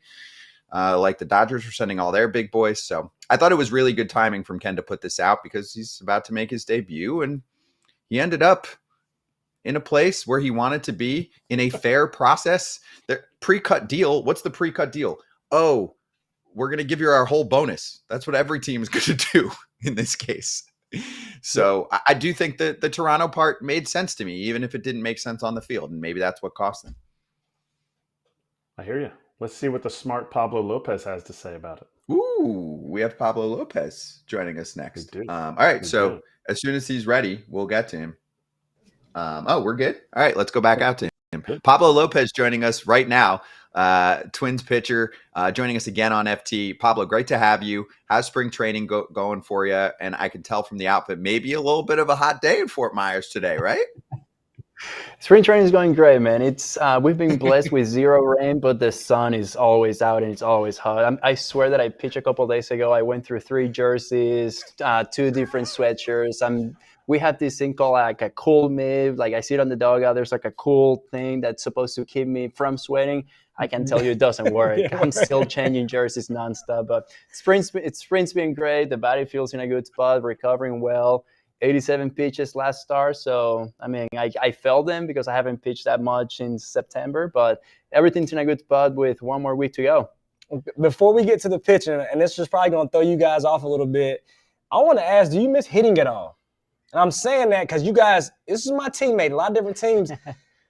Like the Dodgers were sending all their big boys. So I thought it was really good timing from Ken to put this out because he's about to make his debut. And he ended up in a place where he wanted to be in a fair process. The pre-cut deal. What's the pre-cut deal? Oh, we're going to give you our whole bonus. That's what every team is going to do in this case. So I do think that the Toronto part made sense to me, even if it didn't make sense on the field. And maybe that's what cost them. I hear you. Let's see what the smart Pablo Lopez has to say about it. Ooh, we have Pablo Lopez joining us next. We do. All right. We So do. as soon as he's ready, we'll get to him. We're good. All right. Let's go back out to him. Pablo Lopez joining us right now. Twins pitcher joining us again on FT. Pablo, great to have you. How's spring training going for you? And I can tell from the outfit, maybe a little bit of a hot day in Fort Myers today, right? Spring training is going great, man. It's we've been blessed with zero rain, but the sun is always out and it's always hot. I swear that I pitched a couple of days ago. I went through 3 jerseys, 2 different sweatshirts. We have this thing called like a cool mitt. Like I sit on the dugout. There's like a cool thing that's supposed to keep me from sweating. I can tell you it doesn't work. Yeah. I'm still changing jerseys nonstop. But spring's been great. The body feels in a good spot, recovering well. 87 pitches last start. So, I mean, I felt them because I haven't pitched that much in September. But everything's in a good spot with 1 more week to go. Before we get to the pitching, and this is probably going to throw you guys off a little bit, I want to ask, do you miss hitting at all? And I'm saying that because you guys, this is my teammate, a lot of different teams.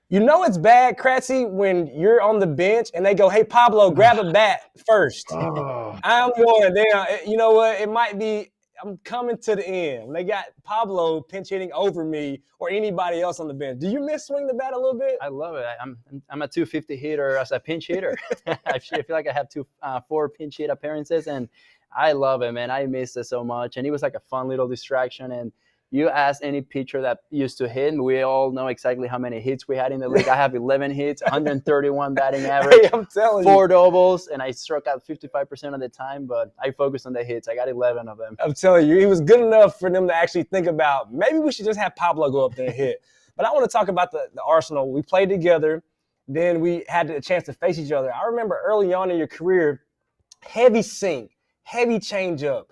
You know it's bad, Kratzy, when you're on the bench and they go, hey, Pablo, grab a bat first. Oh. I'm going down. You know what? It might be I'm coming to the end. When they got Pablo pinch hitting over me or anybody else on the bench. Do you miss swing the bat a little bit? I love it. I'm a 250 hitter as a pinch hitter. I feel like I have 4 pinch hit appearances, and I love it, man. I miss it so much, and it was like a fun little distraction. And you ask any pitcher that used to hit, and we all know exactly how many hits we had in the league. I have 11 hits, 131 batting average, Hey, I'm telling 4 doubles, and I struck out 55% of the time, but I focused on the hits. I got 11 of them. I'm telling you, he was good enough for them to actually think about, maybe we should just have Pablo go up there and hit. But I want to talk about the Arsenal. We played together. Then we had the chance to face each other. I remember early on in your career, heavy sink, heavy changeup.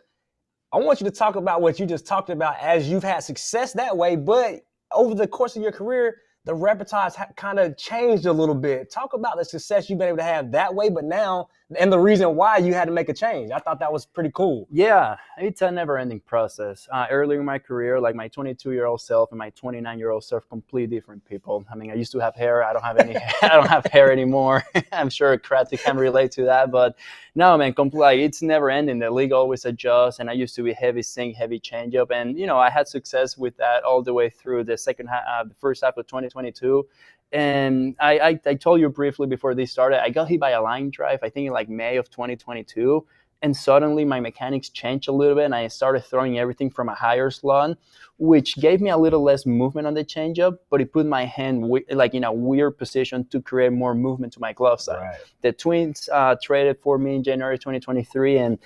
I want you to talk about what you just talked about as you've had success that way, but over the course of your career, the repertoire's kind of changed a little bit. Talk about the success you've been able to have that way, but now, and the reason why you had to make a change. I thought that was pretty cool. Yeah, it's a never-ending process. Earlier in my career, like my 22-year-old self and my 29-year-old self, completely different people. I mean, I used to have hair. I don't have any. I don't have hair anymore. I'm sure Kratz can relate to that. But no, man, it's never-ending. The league always adjusts, and I used to be heavy sink, heavy changeup, and I had success with that all the way through the first half of 2022. And I told you briefly before this started, I got hit by a line drive, I think in like May of 2022. And suddenly my mechanics changed a little bit and I started throwing everything from a higher slot, which gave me a little less movement on the changeup, but it put my hand like in a weird position to create more movement to my glove side. Right. The Twins traded for me in January 2023 and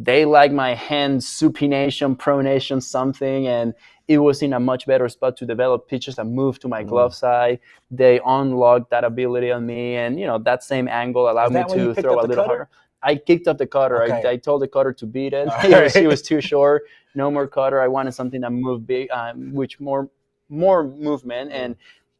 they like my hand supination, pronation, something, and it was in a much better spot to develop pitches that move to my glove side. They unlocked that ability on me, and that same angle allowed me to throw a little harder. I kicked up the cutter. Okay. I told the cutter to beat it. Right. It was too short. No more cutter. I wanted something that moved big, which more movement. And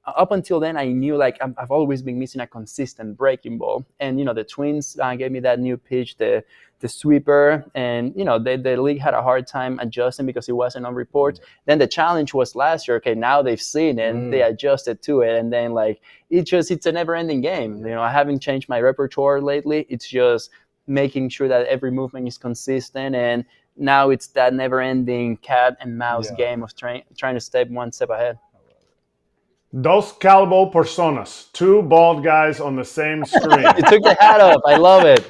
up until then, I knew like I've always been missing a consistent breaking ball. And the Twins gave me that new pitch, the sweeper, and the league had a hard time adjusting because it wasn't on reports. Then the challenge was last year. Okay, now they've seen it, and they adjusted to it, and then like it's a never-ending game. I haven't changed my repertoire lately. It's just making sure that every movement is consistent, and now it's that never-ending cat and mouse game of trying to step one step ahead. Dos calvo personas, 2 bald guys on the same screen. You took the hat off. I love it.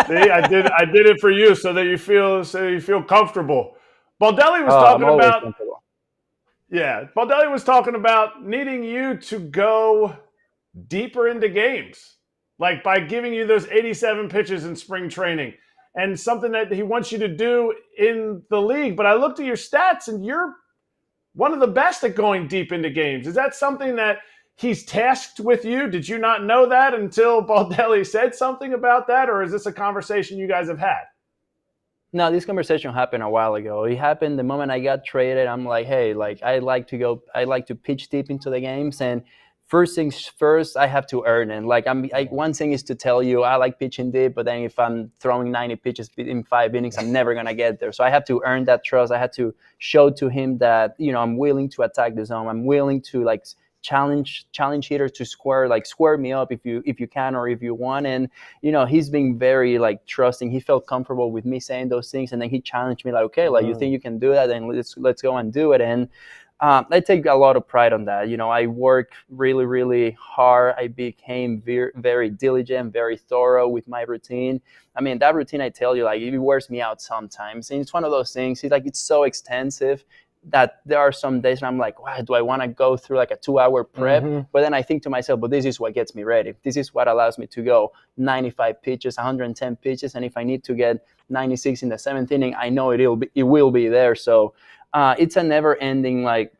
See, I did it for you so that you feel comfortable. Baldelli was talking I'm about comfortable. Baldelli was talking about needing you to go deeper into games, like by giving you those 87 pitches in spring training, and something that he wants you to do in the league. But I looked at your stats, and you're one of the best at going deep into games. Is that something that he's tasked with you? Did you not know that until Baldelli said something about that, or is this a conversation you guys have had? No, this conversation happened a while ago. It happened the moment I got traded. I'm like, hey, like I like to pitch deep into the games, and first things first, I have to earn it. Like one thing is to tell you I like pitching deep, but then if I'm throwing 90 pitches in 5 innings, I'm never gonna get there. So I have to earn that trust. I had to show to him that I'm willing to attack the zone. I'm willing to like challenge hitters to square me up if you can or if you want. And he's been very like trusting. He felt comfortable with me saying those things, and then he challenged me like, okay, like you think you can do that, then let's go and do it. And I take a lot of pride on that. I work really, really hard. I became very diligent, very thorough with my routine. I mean, that routine, I tell you, like it wears me out sometimes. And it's one of those things. It's so extensive that there are some days and I'm like, wow, do I want to go through like a 2-hour prep? But then I think to myself, but this is what gets me ready. This is what allows me to go 95 pitches, 110 pitches. And if I need to get 96 in the 7th inning, I know it will be there. So it's a never ending, like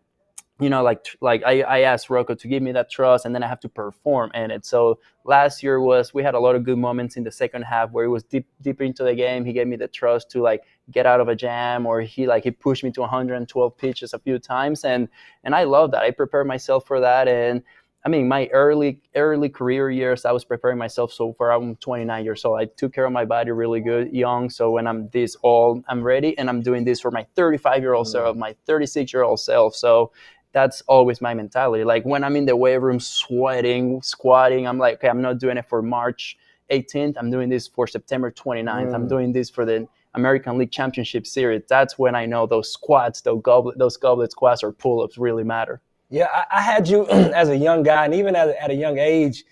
I asked Rocco to give me that trust, and then I have to perform in it. So last year we had a lot of good moments in the second half where it was deep into the game. He gave me the trust to like get out of a jam, or he pushed me to 112 pitches a few times, and I love that. I prepared myself for that, and I mean my early career years, I was preparing myself so far. I'm 29 years old. I took care of my body really good young. So when I'm this old, I'm ready, and I'm doing this for my 35-year-old self, my 36-year-old self. So that's always my mentality. Like when I'm in the weight room sweating, squatting, I'm like, okay, I'm not doing it for March 18th. I'm doing this for September 29th. I'm doing this for the American League Championship Series. That's when I know those squats, those goblet squats or pull-ups really matter. Yeah, I had you as a young guy, and even at a young age,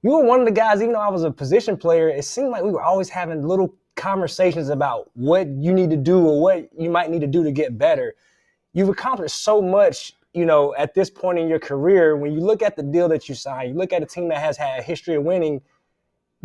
you were one of the guys, even though I was a position player, it seemed like we were always having little conversations about what you need to do or what you might need to do to get better. You've accomplished so much, at this point in your career. When you look at the deal that you signed, you look at a team that has had a history of winning,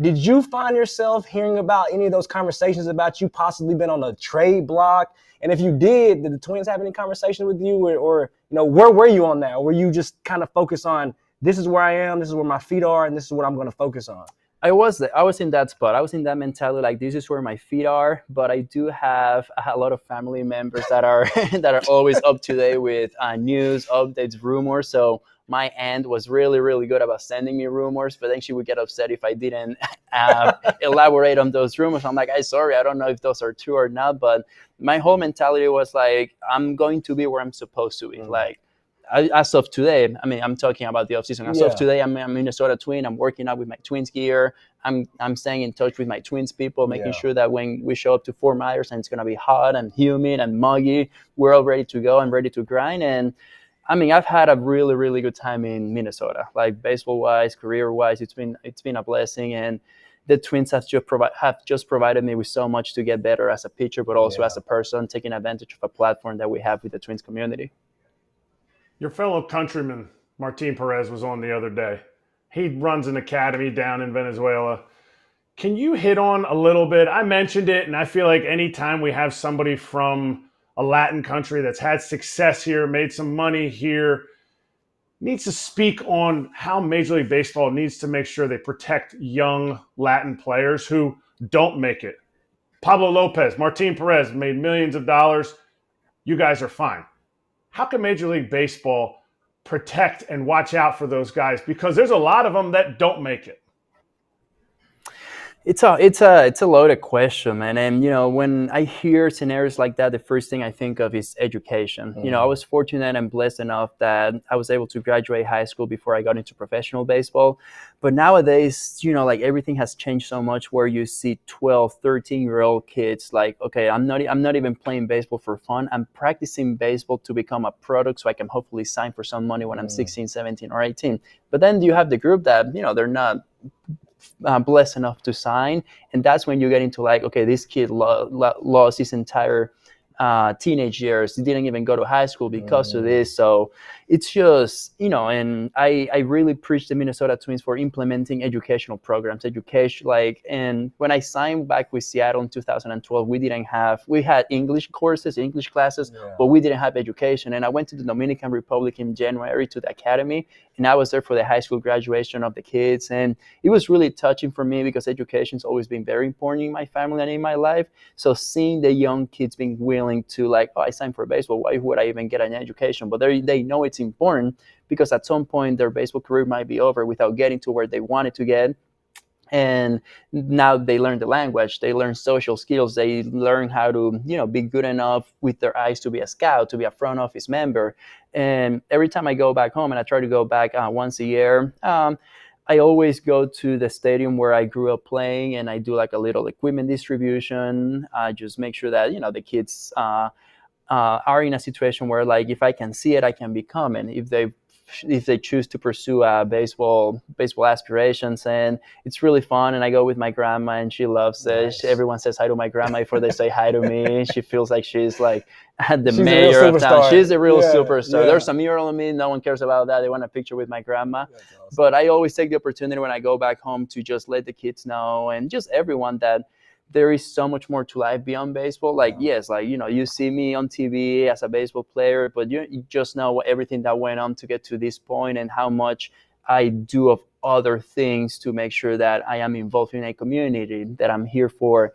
did you find yourself hearing about any of those conversations about you possibly been on a trade block? And if you did the Twins have any conversation with you, or where were you on that? Or were you just kind of focused on, this is where I am, this is where my feet are, and this is what I'm going to focus on? I was in that spot. I was in that mentality, like this is where my feet are. But I do have a lot of family members that are that are always up to date with news, updates, rumors. So my aunt was really, really good about sending me rumors, but then she would get upset if I didn't elaborate on those rumors. I'm like, sorry, I don't know if those are true or not. But my whole mentality was like, I'm going to be where I'm supposed to be. Like, as of today, I mean, I'm talking about the offseason. As of today, I'm a Minnesota Twin. I'm working out with my Twins gear. I'm staying in touch with my Twins people, making sure that when we show up to Fort Myers and it's going to be hot and humid and muggy, we're all ready to go and ready to grind. And I mean, I've had a really, really good time in Minnesota, like baseball-wise, career-wise. It's been a blessing, and the Twins have just provided me with so much to get better as a pitcher, but also as a person, taking advantage of a platform that we have with the Twins community. Your fellow countryman, Martin Perez, was on the other day. He runs an academy down in Venezuela. Can you hit on a little bit? I mentioned it, and I feel like anytime we have somebody from a Latin country that's had success here, made some money here, needs to speak on how Major League Baseball needs to make sure they protect young Latin players who don't make it. Pablo Lopez, Martin Perez made millions of dollars. You guys are fine. How can Major League Baseball protect and watch out for those guys? Because there's a lot of them that don't make it. It's a loaded question, man. And when I hear scenarios like that, the first thing I think of is education. I was fortunate and blessed enough that I was able to graduate high school before I got into professional baseball. But nowadays, like everything has changed so much, where you see 12, 13-year-old kids like, okay, I'm not even playing baseball for fun. I'm practicing baseball to become a product so I can hopefully sign for some money when I'm 16, 17, or 18. But then you have the group that, they're not blessed enough to sign, and that's when you get into like, okay, this kid lost his entire teenage years. He didn't even go to high school because of this. So it's just, and I really preach the Minnesota Twins for implementing educational programs, and when I signed back with Seattle in 2012, we had English courses, English classes, but we didn't have education. And I went to the Dominican Republic in January to the academy, and I was there for the high school graduation of the kids. And it was really touching for me because education's always been very important in my family and in my life. So seeing the young kids being willing to I signed for baseball, why would I even get an education? But they know it's important because at some point their baseball career might be over without getting to where they wanted to get. And now they learn the language, they learn social skills, they learn how to, be good enough with their eyes to be a scout, to be a front office member. And every time I go back home, and I try to go back once a year, I always go to the stadium where I grew up playing, and I do a little equipment distribution. I just make sure that, the kids are in a situation where if I can see it, I can become. And if they choose to pursue baseball aspirations, and it's really fun. And I go with my grandma, and she loves it. Nice. Everyone says hi to my grandma before they say hi to me. She feels like she's the She's mayor a real of town. superstar. She's a real Yeah, superstar. yeah. There's a mural of me. No one cares about that. They want a picture with my grandma. That's awesome. But I always take the opportunity when I go back home to just let the kids know, and just everyone, that there is so much more to life beyond baseball. Yes, you see me on TV as a baseball player, but you just know everything that went on to get to this point, and how much I do of other things to make sure that I am involved in a community, that I'm here for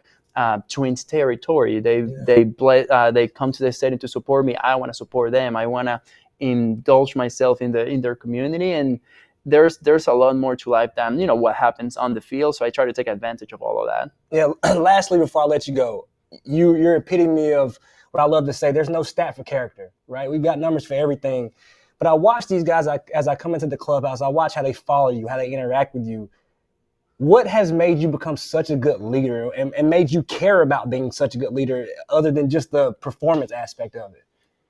Twins territory. They come to the stadium to support me. I want to support them. I want to indulge myself in their community, and there's a lot more to life than what happens on the field. So I try to take advantage of all of that. Yeah. Lastly, before I let you go, you're epitome of what I love to say. There's no stat for character, right? We've got numbers for everything. But I watch these guys as I come into the clubhouse. I watch how they follow you, how they interact with you. What has made you become such a good leader, and made you care about being such a good leader, other than just the performance aspect of it?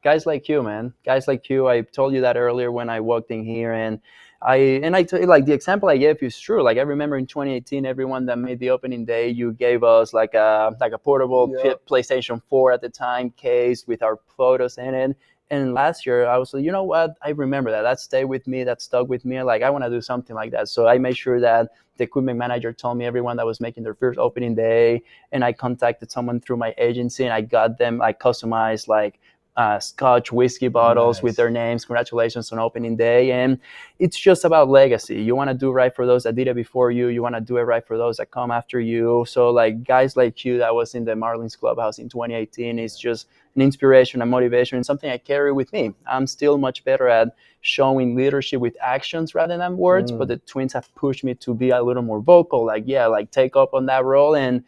Guys like you, man. Guys like you. I told you that earlier when I walked in here, and I tell you, the example I gave you is true. I remember in 2018, everyone that made the opening day, you gave us a portable PlayStation 4 at the time case with our photos in it. And last year, I was like, you know what? I remember that. That stayed with me. That stuck with me. I want to do something like that. So I made sure that the equipment manager told me everyone that was making their first opening day, and I contacted someone through my agency, and I got them customized Scotch whiskey bottles with their names. Congratulations on opening day. And it's just about legacy. You want to do right for those that did it before you. You want to do it right for those that come after you. So guys like you that was in the Marlins clubhouse in 2018 is just an inspiration and motivation, and something I carry with me. I'm still much better at showing leadership with actions rather than words, but the Twins have pushed me to be a little more vocal, take up on that role. And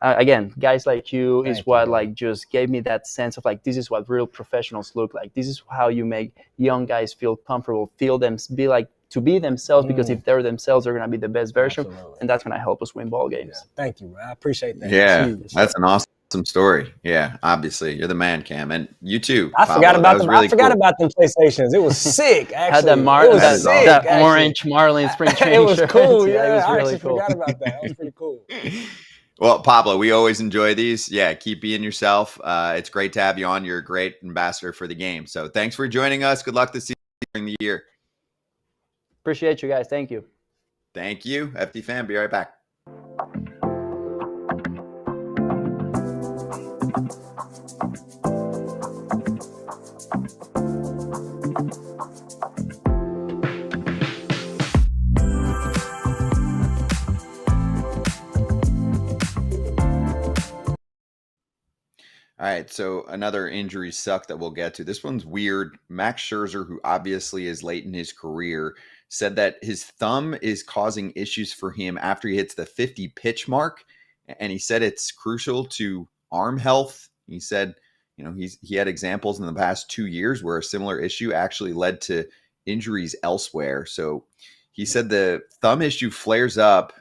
again, guys like you is what just gave me that sense of this is what real professionals look like. This is how you make young guys feel comfortable, to be themselves, because if they're themselves, they're going to be the best version. Absolutely. And that's going to help us win ball games. Yeah. Thank you, bro. I appreciate that. Yeah, that's an awesome story. Yeah, obviously you're the man, Cam, and you too. I forgot about them. Really I forgot about them PlayStations. It was sick. Actually, had that orange Marlins spring training. It was cool. Yeah, it was I really actually forgot about that. That was pretty cool. Well, Pablo, we always enjoy these. Yeah, keep being yourself. It's great to have you on. You're a great ambassador for the game. So thanks for joining us. Good luck this during the year. Appreciate you guys. Thank you. Thank you. FD fan, be right back. All right, so another injury suck that we'll get to. This one's weird. Max Scherzer, who obviously is late in his career, said that his thumb is causing issues for him after he hits the 50 pitch mark. And he said it's crucial to arm health. He said, he had examples in the past 2 years where a similar issue actually led to injuries elsewhere. So he said the thumb issue flares up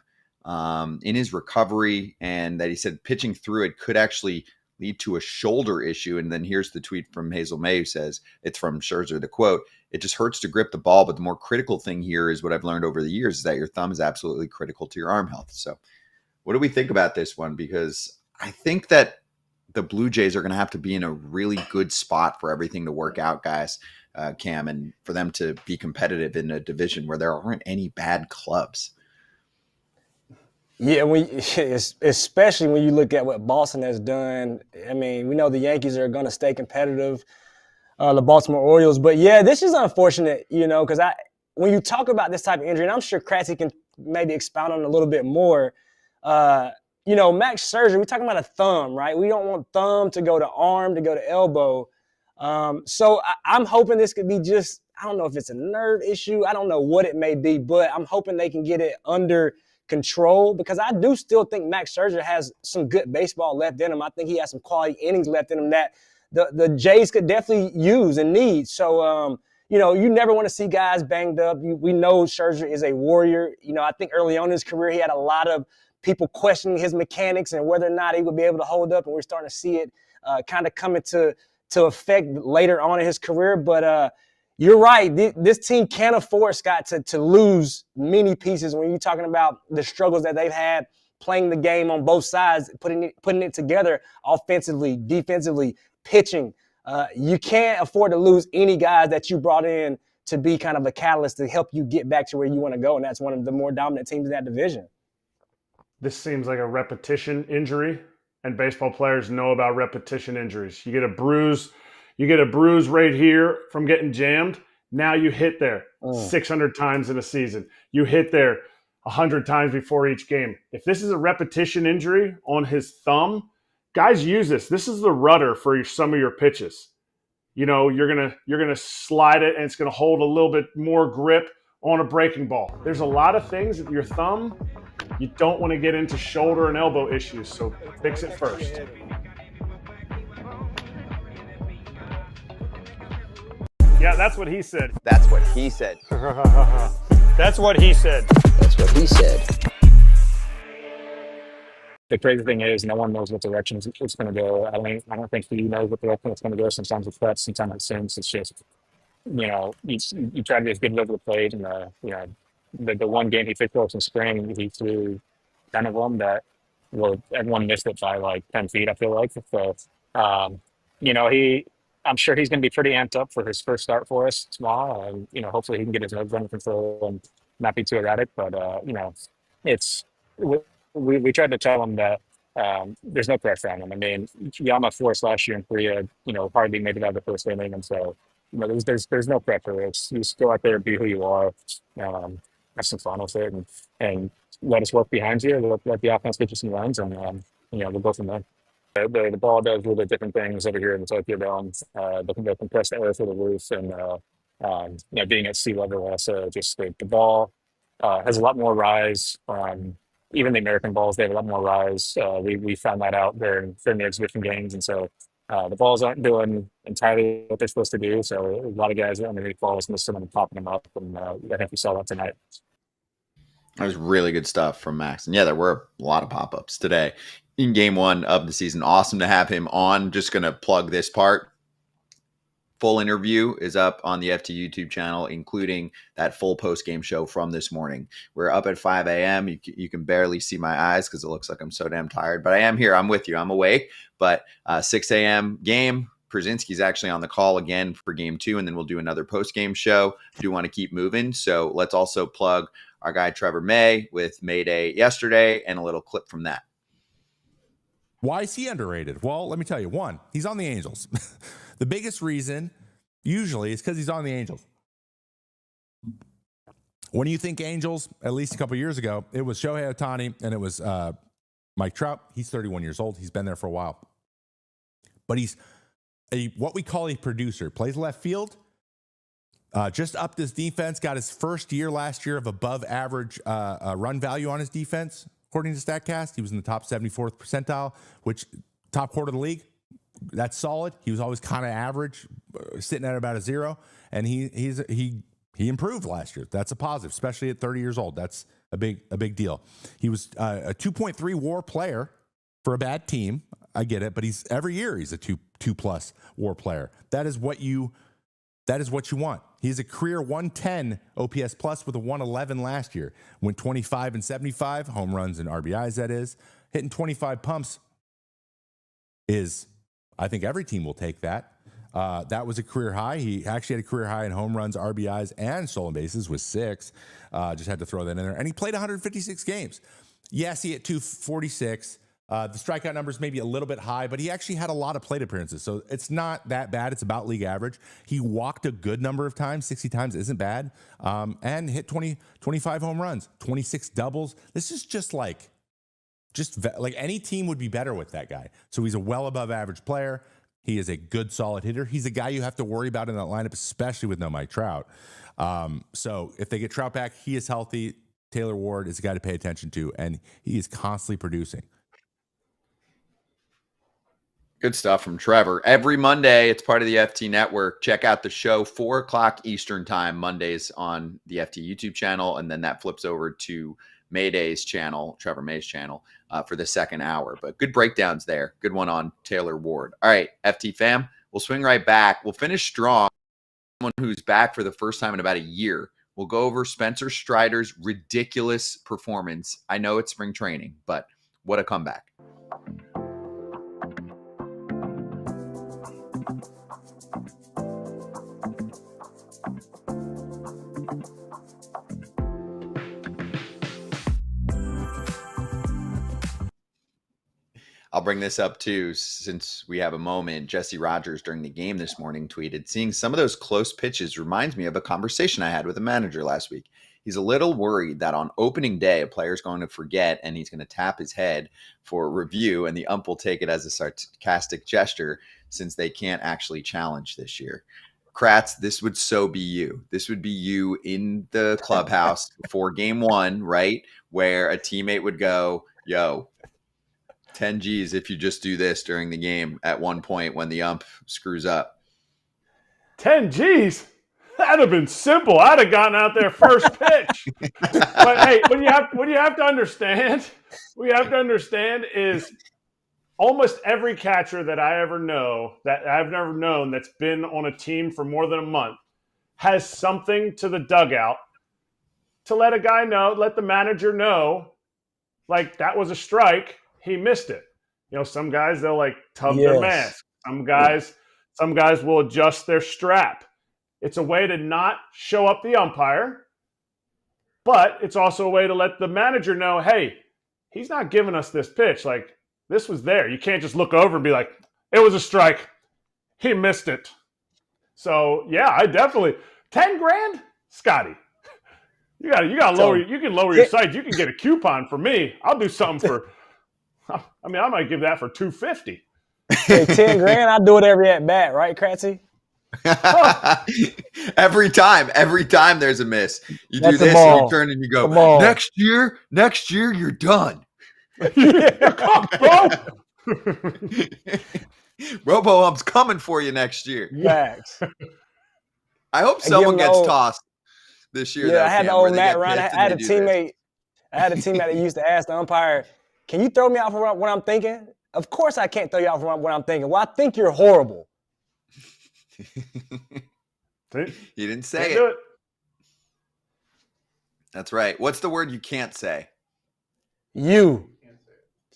in his recovery, and that he said pitching through it could actually lead to a shoulder issue. And then here's the tweet from Hazel May, who says, it's from Scherzer, the quote, "It just hurts to grip the ball, but the more critical thing here is what I've learned over the years is that your thumb is absolutely critical to your arm health." So what do we think about this one? Because I think that the Blue Jays are going to have to be in a really good spot for everything to work out, guys, Cam, and for them to be competitive in a division where there aren't any bad clubs. Yeah, especially when you look at what Boston has done. I mean, we know the Yankees are going to stay competitive, the Baltimore Orioles. But, yeah, this is unfortunate, because when you talk about this type of injury, and I'm sure Kratz can maybe expound on it a little bit more, Max Scherzer, we're talking about a thumb, right? We don't want thumb to go to arm, to go to elbow. So I'm hoping this could be just, I don't know if it's a nerve issue. I don't know what it may be, but I'm hoping they can get it under control, because I do still think Max Scherzer has some good baseball left in him. I think he has some quality innings left in him that the Jays could definitely use and need. So, you never want to see guys banged up. We know Scherzer is a warrior. I think early on in his career, he had a lot of people questioning his mechanics and whether or not he would be able to hold up, and we're starting to see it kind of come into effect later on in his career. But you're right. This team can't afford, Scott, to lose many pieces when you're talking about the struggles that they've had playing the game on both sides, putting it together offensively, defensively, pitching. You can't afford to lose any guys that you brought in to be kind of a catalyst to help you get back to where you want to go, and that's one of the more dominant teams in that division. This seems like a repetition injury, and baseball players know about repetition injuries. You get a bruise right here from getting jammed. Now you hit there 600 times in a season. You hit there 100 times before each game. If this is a repetition injury on his thumb, guys use this. This is the rudder for some of your pitches. You're gonna slide it, and it's gonna hold a little bit more grip on a breaking ball. There's a lot of things with your thumb. You don't want to get into shoulder and elbow issues, so fix it first. Yeah, that's what he said. That's what he said. That's what he said. That's what he said. The crazy thing is, no one knows what direction it's going to go. I don't think he knows what direction it's going to go. Sometimes it's Kratz, sometimes it's Sims. It's just, you try to just get it over the plate, and the one game he picked up in spring, he threw 10 of them that, everyone missed it by like 10 feet. I feel like so. I'm sure he's going to be pretty amped up for his first start for us tomorrow. And, hopefully he can get his nose under control and not be too erratic. But, we tried to tell him that there's no pressure on him. I mean, Yama forced last year in Korea, hardly made it out of the first inning. And so, there's no pressure. It's you just go out there and be who you are. Have some fun with it and let us work behind you. Let the offense get you some runs, and, we'll go from there. The ball does a little bit different things over here in the Tokyo Dome. The compressed air through the roof, and being at sea level also, just the ball has a lot more rise. Even the American balls, they have a lot more rise. We found that out during the exhibition games, and so the balls aren't doing entirely what they're supposed to do. So a lot of guys underneath balls missing them and popping them up, and I think we saw that tonight. That was really good stuff from Max. And yeah, there were a lot of pop-ups today in game one of the season. Awesome to have him on. Just going to plug this part. Full interview is up on the FT YouTube channel, including that full post-game show from this morning. We're up at 5 a.m. You can barely see my eyes because it looks like I'm so damn tired. But I am here. I'm with you. I'm awake. But 6 a.m. game. Przinski's actually on the call again for game 2, and then we'll do another post-game show. I do want to keep moving. So let's also plug our guy Trevor May with Mayday yesterday and a little clip from that. Why is he underrated? Well, let me tell you. One, he's on the Angels. The biggest reason usually is because he's on the Angels. When you think Angels, at least a couple years ago, it was Shohei Ohtani and it was Mike Trout. He's 31 years old. He's been there for a while. But he's what we call a producer. Plays left field. Just upped his defense. Got his first year last year of above average run value on his defense. According to StatCast, he was in the top 74th percentile, which top quarter of the league. That's solid. He was always kind of average, sitting at about a 0, and he improved last year. That's a positive, especially at 30 years old. That's a big deal. He was a 2.3 WAR player for a bad team. I get it, but every year he's a 2+ WAR player. That is what you want. He's a career 110 OPS plus with a 111 last year. Went 25 and 75 home runs and RBIs. That is hitting 25 pumps. is, I think every team will take that. That was a career high. He actually had a career high in home runs, RBIs, and stolen bases with 6. Just had to throw that in there. And he played 156 games. Yes, he hit 246. The strikeout numbers may be a little bit high, but he actually had a lot of plate appearances. So it's not that bad. It's about league average. He walked a good number of times. 60 times isn't bad. And hit 25 home runs, 26 doubles. This is just like any team would be better with that guy. So he's a well above average player. He is a good, solid hitter. He's a guy you have to worry about in that lineup, especially with no Mike Trout. So if they get Trout back, he is healthy. Taylor Ward is a guy to pay attention to, and he is constantly producing. Good stuff from Trevor. Every Monday, it's part of the FT Network. Check out the show, 4 o'clock Eastern time, Mondays on the FT YouTube channel, and then that flips over to Mayday's channel, Trevor May's channel, for the second hour. But good breakdowns there. Good one on Taylor Ward. All right, FT fam, we'll swing right back. We'll finish strong. Someone who's back for the first time in about a year. We'll go over Spencer Strider's ridiculous performance. I know it's spring training, but what a comeback. I'll bring this up too, since we have a moment. Jesse Rogers during the game this morning tweeted, seeing some of those close pitches reminds me of a conversation I had with a manager last week. He's a little worried that on opening day, a player's going to forget and he's going to tap his head for review, and the ump will take it as a sarcastic gesture since they can't actually challenge this year. Kratz, this would so be you. This would be you in the clubhouse before game 1, right? Where a teammate would go, yo, 10 G's if you just do this during the game at one point when the ump screws up. 10 G's? That'd have been simple. I'd have gotten out there first pitch. But hey, what you have to understand is almost every catcher that I've never known that's been on a team for more than a month has something to the dugout to let the manager know, like, that was a strike. He missed it. You know, some guys, they'll like tug their mask. Some guys will adjust their strap. It's a way to not show up the umpire, but it's also a way to let the manager know, hey, he's not giving us this pitch. Like, this was there. You can't just look over and be like, it was a strike. He missed it. So yeah, I definitely $10,000, Scotty. You gotta lower. You can lower your sights. You can get a coupon for me. I'll do something for. I mean, I might give that for $250. Hey, $10,000, I do it every at bat, right, Kratzy? Every time there's a miss, you do this, and you turn and you go, next year, you're done. Robo-Ump's coming for you next year. Max. I hope someone gets tossed this year. Yeah, I had the old Matt Ryan. I had a teammate that used to ask the umpire, can you throw me out for what I'm thinking? Of course I can't throw you out for what I'm thinking. Well, I think you're horrible. You didn't say it. That's right. What's the word you can't say? You.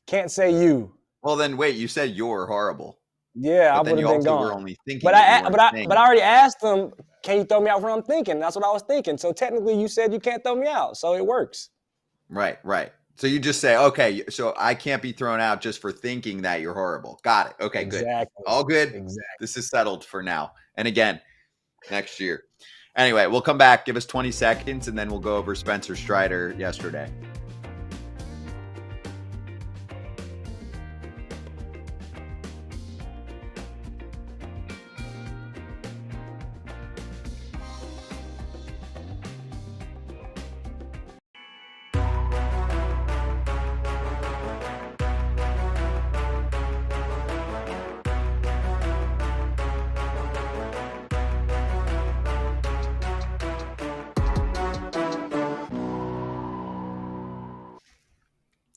Can't say you. Well, then wait. You said you're horrible. Yeah, I would have been gone. Were only thinking but I already asked them, can you throw me out for what I'm thinking? That's what I was thinking. So technically, you said you can't throw me out, so it works. Right. So you just say, okay, so I can't be thrown out just for thinking that you're horrible. Got it. Okay, exactly. Good. All good. Exactly. This is settled for now. And again, next year. Anyway, we'll come back. Give us 20 seconds, and then we'll go over Spencer Strider yesterday.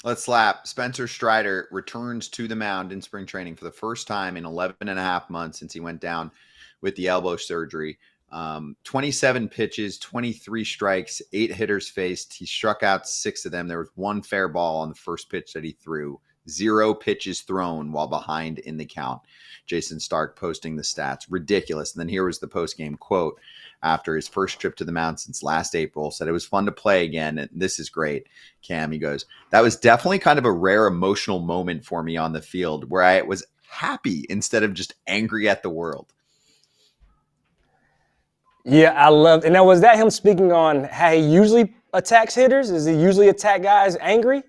Let's slap. Spencer Strider returns to the mound in spring training for the first time in 11 and a half months since he went down with the elbow surgery. 27 pitches, 23 strikes, 8 hitters faced. He struck out 6 of them. There was 1 fair ball on the first pitch that he threw. 0 pitches thrown while behind in the count. Jason Stark posting the stats. Ridiculous. And then here was the post-game quote after his first trip to the mound since last April. Said it was fun to play again, and this is great. Cam, he goes, that was definitely kind of a rare emotional moment for me on the field where I was happy instead of just angry at the world. Yeah, I loved. And now, was that him speaking on how he usually attacks hitters? Does he usually attack guys angry?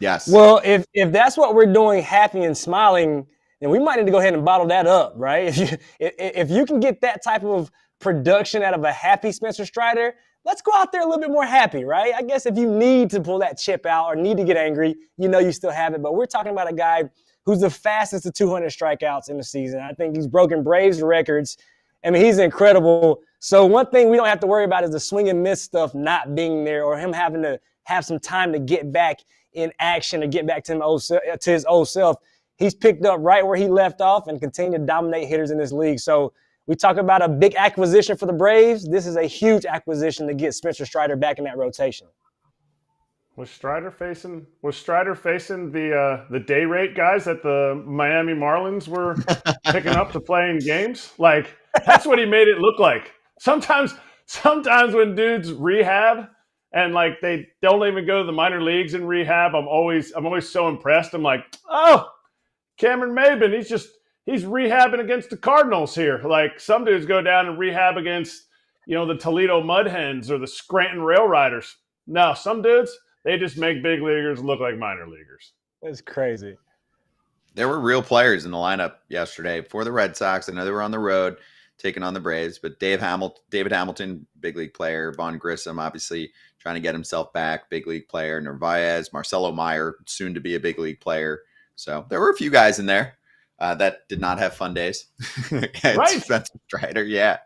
Yes. Well, if that's what we're doing, happy and smiling, then we might need to go ahead and bottle that up, right? If you can get that type of production out of a happy Spencer Strider, let's go out there a little bit more happy, right? I guess if you need to pull that chip out or need to get angry, you know you still have it. But we're talking about a guy who's the fastest to 200 strikeouts in the season. I think he's broken Braves records. I mean, he's incredible. So one thing we don't have to worry about is the swing and miss stuff not being there or him having to have some time to get back in action or get back to his old self. He's picked up right where he left off and continued to dominate hitters in this league. So we talk about a big acquisition for the Braves. This is a huge acquisition to get Spencer Strider back in that rotation. Was Strider facing the day rate guys that the Miami Marlins were picking up to play in games? Like, that's what he made it look like. Sometimes when dudes rehab and like they don't even go to the minor leagues in rehab, I'm always so impressed. I'm like, oh, Cameron Maybin, he's rehabbing against the Cardinals here. Like, some dudes go down and rehab against, the Toledo Mud Hens or the Scranton Rail Riders. No, some dudes, they just make big leaguers look like minor leaguers. That's crazy. There were real players in the lineup yesterday for the Red Sox. I know they were on the road taking on the Braves, but David Hamilton, big league player. Vaughn Grissom, obviously trying to get himself back, big league player. Narvaez, Marcelo Meyer, soon to be a big league player. So there were a few guys in there that did not have fun days. Right. Spencer Strider, yeah.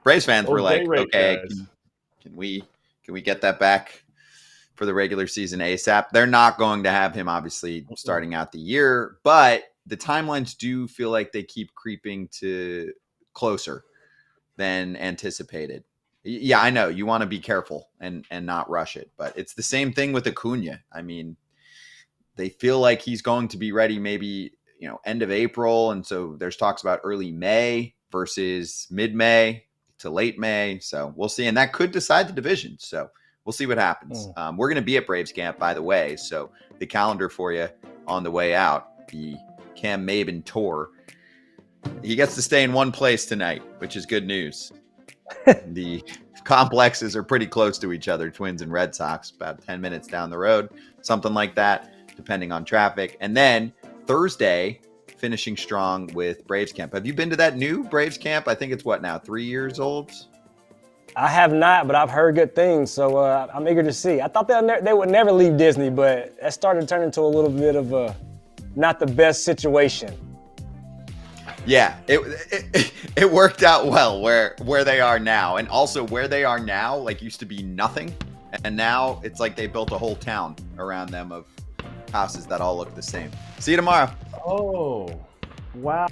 Braves fans were like, okay, can we get that back for the regular season ASAP? They're not going to have him, obviously, starting out the year, but the timelines do feel like they keep creeping to closer than anticipated. Yeah, I know you want to be careful and not rush it, but it's the same thing with Acuna. I mean, they feel like he's going to be ready maybe, end of April. And so there's talks about early May versus mid-May to late May. So we'll see. And that could decide the division. So we'll see what happens. We're going to be at Braves camp, by the way. So the calendar for you on the way out, the Cam Maybin tour. He gets to stay in one place tonight, which is good news. The complexes are pretty close to each other, Twins and Red Sox, about 10 minutes down the road, something like that, depending on traffic. And then Thursday, finishing strong with Braves camp. Have you been to that new Braves camp? I think it's 3 years old? I have not, but I've heard good things, so I'm eager to see. I thought they would never leave Disney, but that started to turn into a little bit of a not the best situation. Yeah, it worked out well where they are now, and also where they are now used to be nothing, and now it's like they built a whole town around them of houses that all look the same. See you tomorrow. Oh, wow.